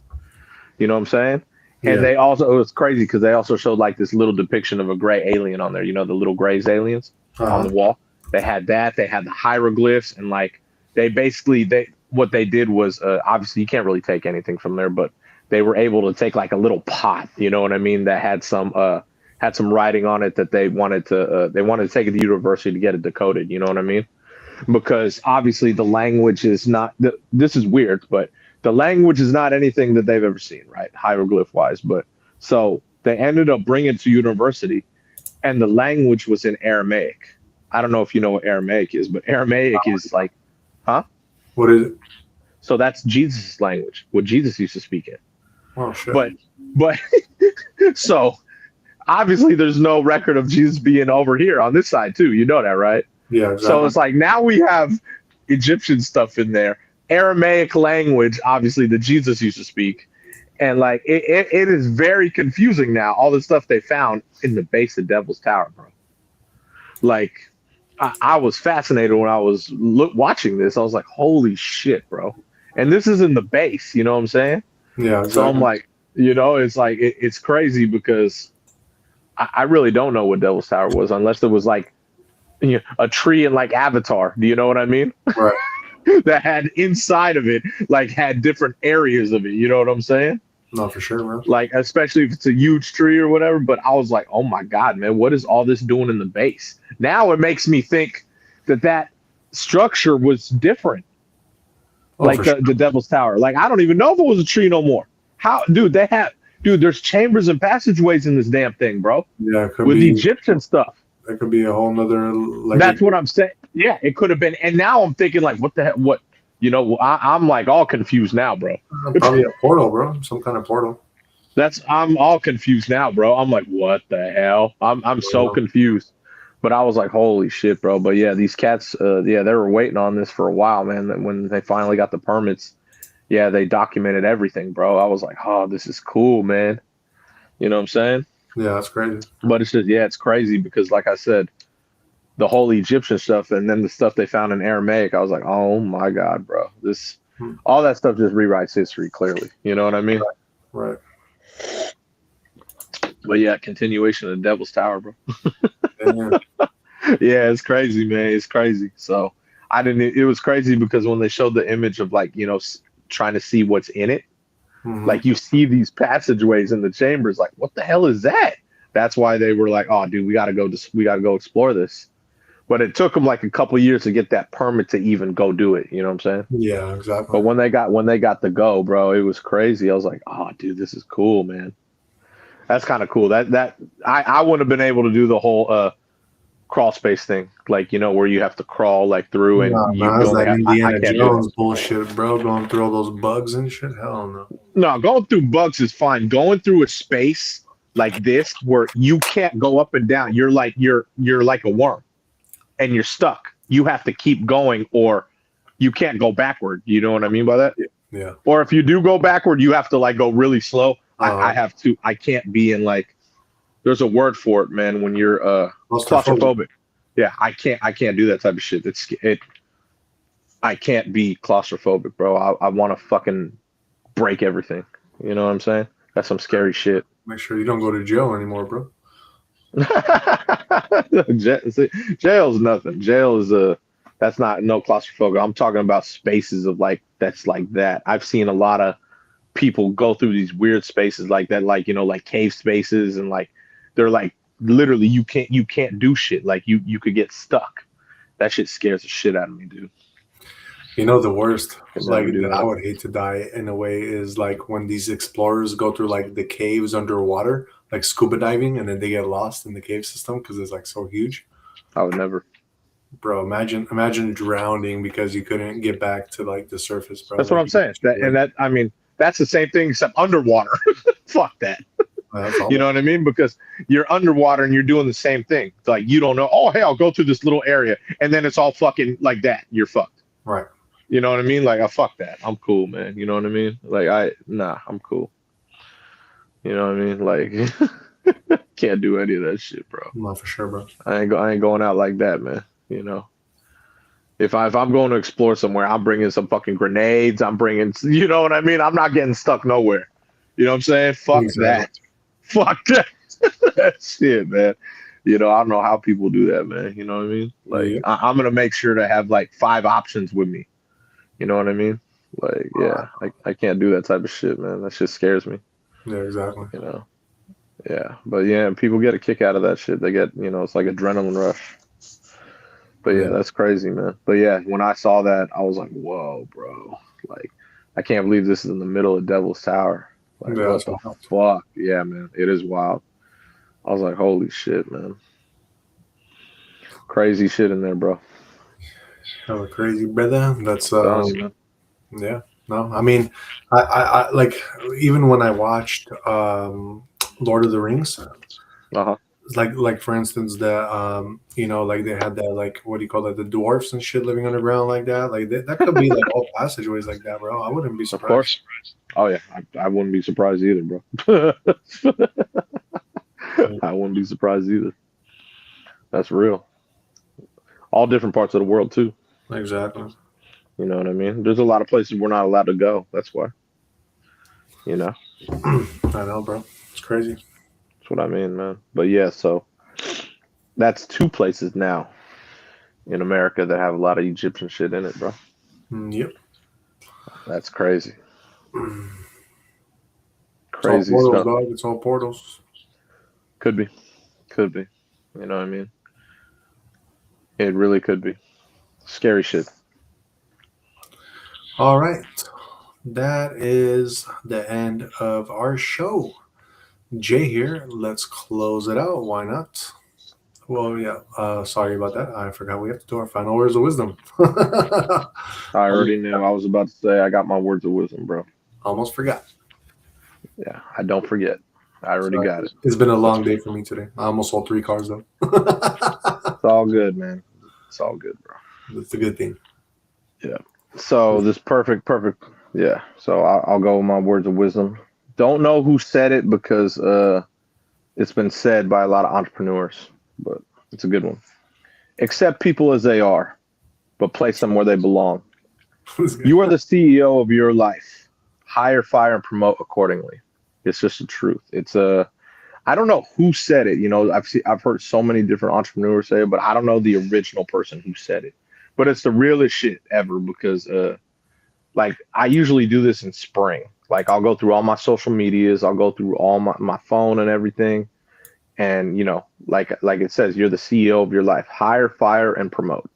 You know what I'm saying? And Yeah. they also, it was crazy because they also showed like this little depiction of a gray alien on there. You know, the little grays aliens on Uh-huh. the wall. They had that. They had the hieroglyphs, and like they what they did was obviously you can't really take anything from there, but they were able to take like a little pot. You know what I mean? That had some writing on it that they wanted to take it to university to get it decoded. You know what I mean? Because obviously the language is not. This is weird, but the language is not anything that they've ever seen, right? Hieroglyph wise, but so they ended up bringing it to university, and the language was in Aramaic. I don't know if you know what Aramaic is, but Aramaic is like, huh? What is it? So that's Jesus' language, what Jesus used to speak in. Oh shit. But so obviously there's no record of Jesus being over here on this side too. You know that, right? Yeah, So exactly. it's like now we have Egyptian stuff in there, Aramaic language, obviously that Jesus used to speak, and like it is very confusing now. All the stuff they found in the base of Devil's Tower, bro. Like I was fascinated when I was watching this. I was like, holy shit, bro! And this is in the base. You know what I'm saying? Yeah, So I'm exactly. like, it's like it's crazy because I really don't know what Devil's Tower was unless there was like a tree in like Avatar. Do you know what I mean? Right. That had inside of it, like had different areas of it. You know what I'm saying? No, for sure, man. Like, especially if it's a huge tree or whatever. But I was like, oh my God, man, what is all this doing in the base? Now it makes me think that structure was different, Oh, like for sure. the Devil's Tower. Like, I don't even know if it was a tree no more. How, dude, there's chambers and passageways in this damn thing, bro, Yeah, it could with be. Egyptian stuff. That could be a whole nother like. That's what I'm saying. Yeah, it could have been. And now I'm thinking, like, what the heck? What? I'm like all confused now, bro. Probably a portal, bro. Some kind of portal. I'm all confused now, bro. I'm like, what the hell? I'm so Yeah. confused. But I was like, holy shit, bro. But yeah, these cats, yeah, they were waiting on this for a while, man. And when they finally got the permits, yeah, they documented everything, bro. I was like, oh, this is cool, man. You know what I'm saying? Yeah, that's crazy. But it's just, yeah, it's crazy because, like I said, the whole Egyptian stuff and then the stuff they found in Aramaic, I was like, oh my God, bro. Hmm. All that stuff just rewrites history clearly. You know what I mean? Right. But yeah, continuation of the Devil's Tower, bro. Yeah. Yeah, it's crazy, man. It's crazy. So I didn't, it was crazy because when they showed the image of like, trying to see what's in it, Hmm. like you see these passageways in the chambers, like, what the hell is that? That's why they were like, oh, dude, we got to go explore this. But it took them like a couple years to get that permit to even go do it. You know what I'm saying? Yeah, But exactly. when they got the go, bro, it was crazy. I was like, oh, dude, this is cool, man. That's kind of cool. I wouldn't have been able to do the whole crawl space thing, like where you have to crawl like through and Nah, you man, that's only that have. I Indiana can't do that. Jones bullshit, bro. Going through all those bugs and shit. Hell no. No, going through bugs is fine. Going through a space like this where you can't go up and down, you're like a worm and you're stuck. You have to keep going or you can't go backward. You know what I mean by that? Yeah. Or if you do go backward, you have to like go really slow. I Uh, have to. I can't be in like. There's a word for it, man. When you're claustrophobic. claustrophobic. Yeah, I can't. I can't do that type of shit. It. I can't be claustrophobic, bro. I want to fucking break everything. You know what I'm saying? That's some scary shit. Make sure you don't go to jail anymore, bro. Jail's nothing. Jail is that's not no claustrophobia. I'm talking about spaces of like that's like that. I've seen a lot of people go through these weird spaces like that, like like cave spaces and like they're like literally you can't do shit. Like you could get stuck. That shit scares the shit out of me, dude. You know the worst, Could like never do that I that. would hate to die in a way is like when these explorers go through like the caves underwater, like scuba diving, and then they get lost in the cave system because it's like so huge. I would never. Bro, imagine drowning because you couldn't get back to like the surface, bro. That's what Like, I'm saying. That I mean, that's the same thing except underwater. Fuck that. that's You know all. what I mean? Because you're underwater and you're doing the same thing. It's like you don't know. Oh, hey, I'll go through this little area, and then it's all fucking like that. You're fucked. Right. You know what I mean? Like, I fuck that. I'm cool, man. You know what I mean? Like, I'm cool. You know what I mean? Like, can't do any of that shit, bro. Not for sure, bro. I ain't going out like that, man. You know, if I'm going to explore somewhere, I'm bringing some fucking grenades. I'm bringing, you know what I mean? I'm not getting stuck nowhere. You know what I'm saying? Fuck Exactly. that. Fuck that. That shit, man. I don't know how people do that, man. You know what I mean? Like, Yeah. I'm gonna make sure to have like 5 options with me. You know what I mean? Like, Uh, yeah, I can't do that type of shit, man. That shit scares me, yeah. Exactly. you know? Yeah. But yeah, people get a kick out of that shit. They get, it's like adrenaline rush. But yeah, Yeah. that's crazy, man. But yeah, when I saw that, I was like, whoa, bro. Like, I can't believe this is in the middle of Devil's Tower. Like, Yeah. what That's the wild. fuck? Yeah, man. It is wild. I was like, holy shit, man. Crazy shit in there, bro. Hella crazy, brother. That's Telling you, man. yeah. No, I mean, I like even when I watched Lord of the Rings, Uh-huh. like for instance the like they had that like what do you call it, the dwarfs and shit living underground like that, like that could be like all passageways like that, bro. I wouldn't be Of surprised. course. Oh yeah, I wouldn't be surprised either, bro. I wouldn't be surprised either. That's real. All different parts of the world too. Exactly. You know what I mean? There's a lot of places we're not allowed to go. That's why. You know, I know, bro. It's crazy. that's what I mean, man. But yeah, so that's 2 places now in America that have a lot of Egyptian shit in it, bro. Yep. That's crazy. It's all Crazy portals, stuff. dog. It's all portals. Could be. Could be. You know what I mean? It really could be. Scary shit. All right. That is the end of our show. Jay here. Let's close it out. Why not? Well, yeah. Sorry about that. I forgot we have to do our final words of wisdom. I already knew. I was about to say I got my words of wisdom, bro. Almost forgot. Yeah, I don't forget. I already Sorry. got it. It's been a long day for me today. I almost sold 3 cars though. It's all good, man. It's all good, bro. That's a good thing. Yeah. So this perfect. Yeah. So I'll go with my words of wisdom. Don't know who said it because It's been said by a lot of entrepreneurs, but it's a good one. Accept people as they are, but place them where they belong. You are the CEO of your life. Hire, fire, and promote accordingly. It's just the truth. It's a I don't know who said it. I've heard so many different entrepreneurs say it, but I don't know the original person who said it. But it's the realest shit ever because like I usually do this in spring. Like I'll go through all my social medias, I'll go through all my phone and everything. And like it says, you're the CEO of your life. Hire, fire, and promote.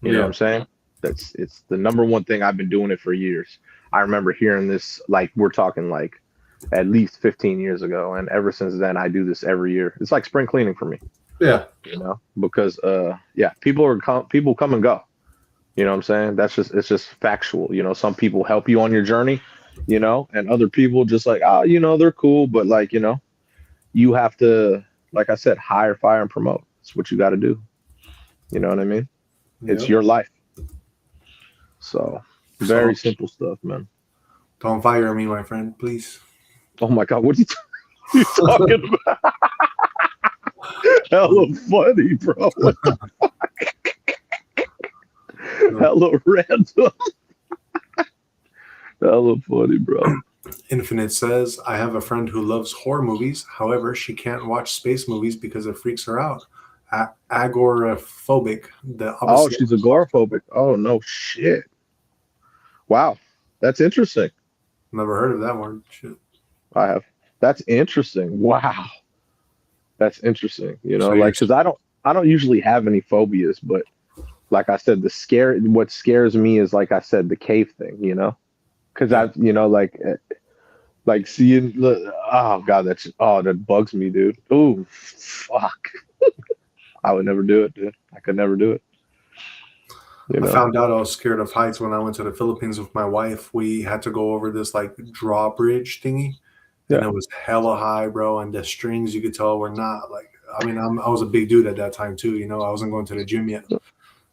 You know what I'm saying? It's the number one thing. I've been doing it for years. I remember hearing this, like we're talking like at least 15 years ago, and ever since then I do this every year. It's like spring cleaning for me. Yeah. Because people come and go. You know what I'm saying? It's just factual. Some people help you on your journey, and other people just like, they're cool, but like, you have to, like I said, hire, fire, and promote. It's what you got to do. You know what I mean? It's your life. So very simple stuff, man. Don't fire me, my friend, please. Oh my God, what are you talking about? Hella funny, bro. What the fuck? Hella random. Hella funny, bro. Infinite says, I have a friend who loves horror movies. However, she can't watch space movies because it freaks her out. Agoraphobic. Oh, she's agoraphobic. Oh, no shit. Wow. That's interesting. Never heard of that word. Shit. I have. That's interesting. Wow. That's interesting. Because I don't usually have any phobias, but like I said, what scares me is, like I said, the cave thing, because like seeing, oh God, that bugs me, dude. Ooh, fuck. I would never do it, dude. I could never do it. I found out I was scared of heights when I went to the Philippines with my wife. We had to go over this like drawbridge thingy, and it was hella high, bro. And the strings, you could tell, were not like. I mean, I was a big dude at that time too. I wasn't going to the gym yet,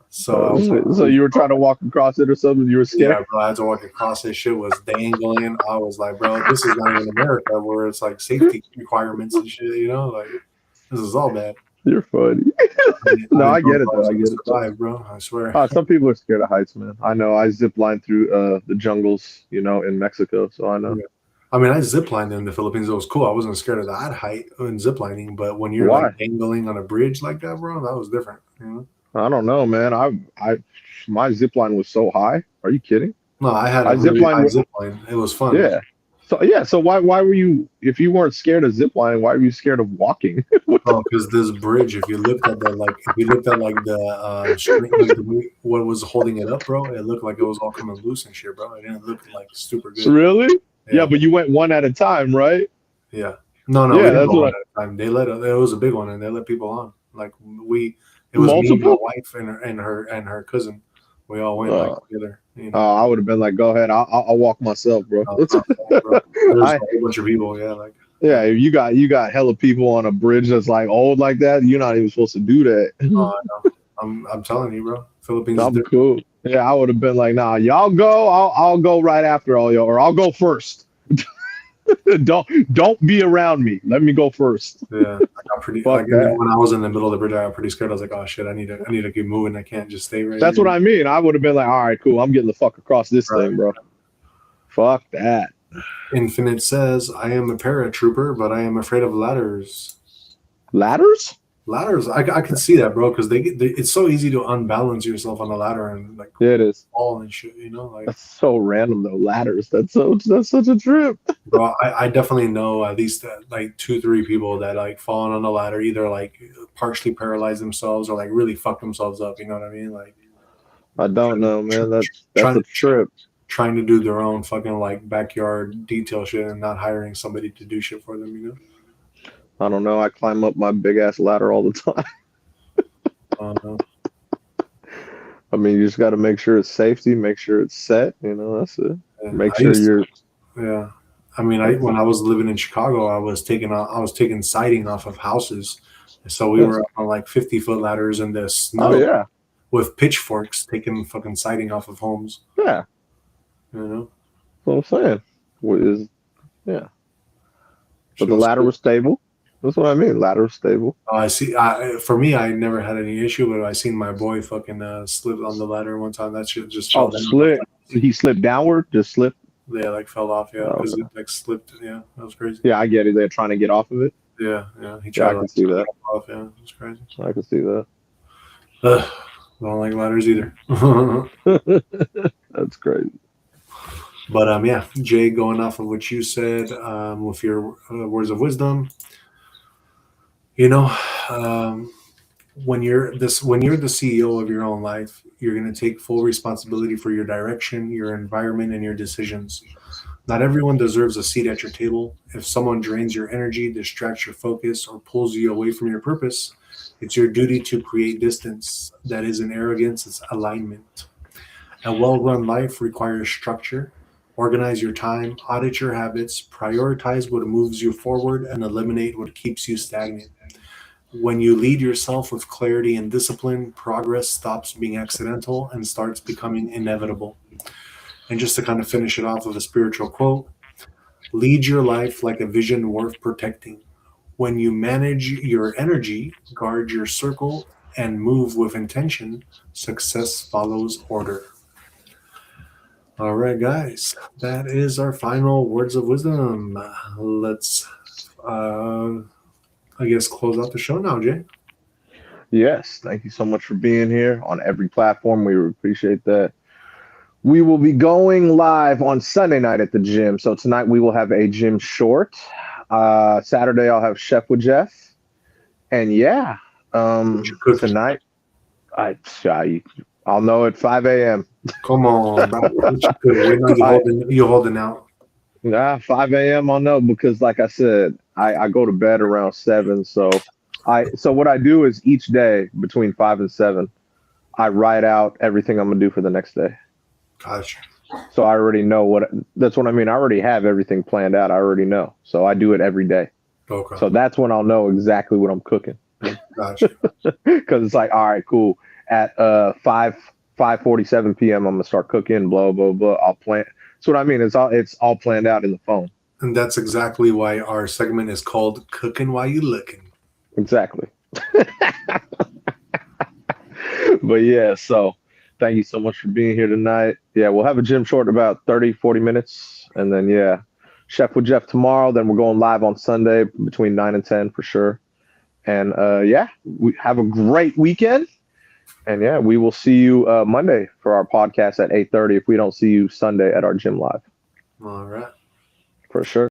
so I was like, so you were trying to walk across it or something? You were scared? Yeah, bro. I had to walk across it. Shit was dangling. I was like, bro, this is not even America where it's like safety requirements and shit. Like this is all bad. You're funny. No, I get it though. I get it, survive, bro. I swear. Some people are scared of heights, man. I know. I zip line through the jungles, in Mexico, so I know. Yeah. I mean, I ziplined in the Philippines. It was cool. I wasn't scared of that height in ziplining, but when you're like dangling on a bridge like that, bro, that was different. I don't know, man. My zipline was so high. Are you kidding? No, I had a really high zipline. It was fun. Yeah. So why were you, if you weren't scared of zipline, why were you scared of walking? Because this bridge, if you looked at the string, what was holding it up, bro, it looked like it was all coming loose and shit, bro. It didn't look like super good. Really? Yeah, but you went one at a time, right? Yeah. No, yeah, we didn't go one at a time. It was a big one, and they let people on. Like it was multiple? Me, my wife, and her cousin. We all went together. I would have been like, "Go ahead, I'll walk myself, bro." Bro. There's a whole bunch of people. Yeah, like. Yeah, if you got hella people on a bridge that's like old like that, you're not even supposed to do that. No. I'm telling you, bro. Philippines. I'm cool. Yeah, I would have been like, "Nah, y'all go. I'll go right after all y'all, or I'll go first." Don't be around me. Let me go first. Yeah, I got pretty. When I was in the middle of the bridge, I got pretty scared. I was like, "Oh shit, I need to keep moving. I can't just stay right." That's here. What I mean. I would have been like, "All right, cool. I'm getting the fuck across this thing, bro." Fuck that. Infinite says, "I am a paratrooper, but I am afraid of ladders." Ladders? Ladders. I can see that, bro, because it's so easy to unbalance yourself on a ladder and like it is fall and shit. Like that's so random though. Ladders. That's such a trip. Bro, I definitely know at least like 2-3 people that like fallen on a ladder, either like partially paralyze themselves or like really fuck themselves up. You know what I mean? Like I don't know, man. That's a trip. Trying to do their own fucking like backyard detail shit and not hiring somebody to do shit for them. I don't know. I climb up my big ass ladder all the time. I mean, you just got to make sure it's safety, make sure it's set. That's it. Yeah, make sure you're. Yeah, I mean, when I was living in Chicago, I was taking siding off of houses, so we were up on like 50-foot ladders in the snow. Oh yeah. With pitchforks, taking fucking siding off of homes. Yeah. That's what I'm saying. Yeah. But the ladder was stable. That's what I mean. Lateral stable. I see. For me, I never had any issue, but I seen my boy fucking slip on the ladder one time. That shit just fell Oh, down. slip. He slipped downward. Just slipped. Yeah, like fell off. Yeah, Oh, because it okay. like slipped. Yeah, that was crazy. Yeah, I get it. They're trying to get off of it. Yeah, yeah. He Yeah, tried I to can like see that. fall off. Yeah, it was crazy. I can see that. Ugh, don't like ladders either. That's crazy. But yeah, Jay, going off of what you said, with your words of wisdom, you know, um, when you're the CEO of your own life, you're going to take full responsibility for your direction, your environment, and your decisions. Not everyone deserves a seat at your table. If someone drains your energy, distracts your focus, or pulls you away from your purpose, it's your duty to create distance. That isn't arrogance, it's alignment. A well run life requires structure. Organize your time, audit your habits, prioritize what moves you forward, and eliminate what keeps you stagnant. When you lead yourself with clarity and discipline, progress stops being accidental and starts becoming inevitable. And just to kind of finish it off with a spiritual quote, lead your life like a vision worth protecting. When you manage your energy, guard your circle, and move with intention, success follows order. All right, guys, that is our final words of wisdom. Let's, I guess, close out the show now, Jay. Yes, thank you so much for being here on every platform. We appreciate that. We will be going live on Sunday night at the gym. So tonight we will have a gym short. Saturday I'll have Chef with Jeff. And yeah, What you cooking? tonight I'll know at 5 a.m. Come on, bro. What you cooking? We know I you holding out. 5 a.m. I'll know because like I said, I go to bed around 7. So what I do is each day between 5 and 7, I write out everything I'm gonna do for the next day. Gotcha. So I already know that's what I mean. I already have everything planned out. I already know. So I do it every day. Okay. So that's when I'll know exactly what I'm cooking. Gotcha. Because it's like, all right, cool. At 5:47 p.m. I'm gonna start cooking. Blah blah blah. I'll plan. That's what I mean. It's all planned out in the phone. And that's exactly why our segment is called Cooking While You Looking. Exactly. But yeah, so thank you so much for being here tonight. Yeah, we'll have a gym short in about 30, 40 minutes. And then, yeah, Chef with Jeff tomorrow. Then we're going live on Sunday between 9 and 10 for sure. And yeah, we have a great weekend. And yeah, we will see you Monday for our podcast at 8:30 if we don't see you Sunday at our gym live. All right. For sure.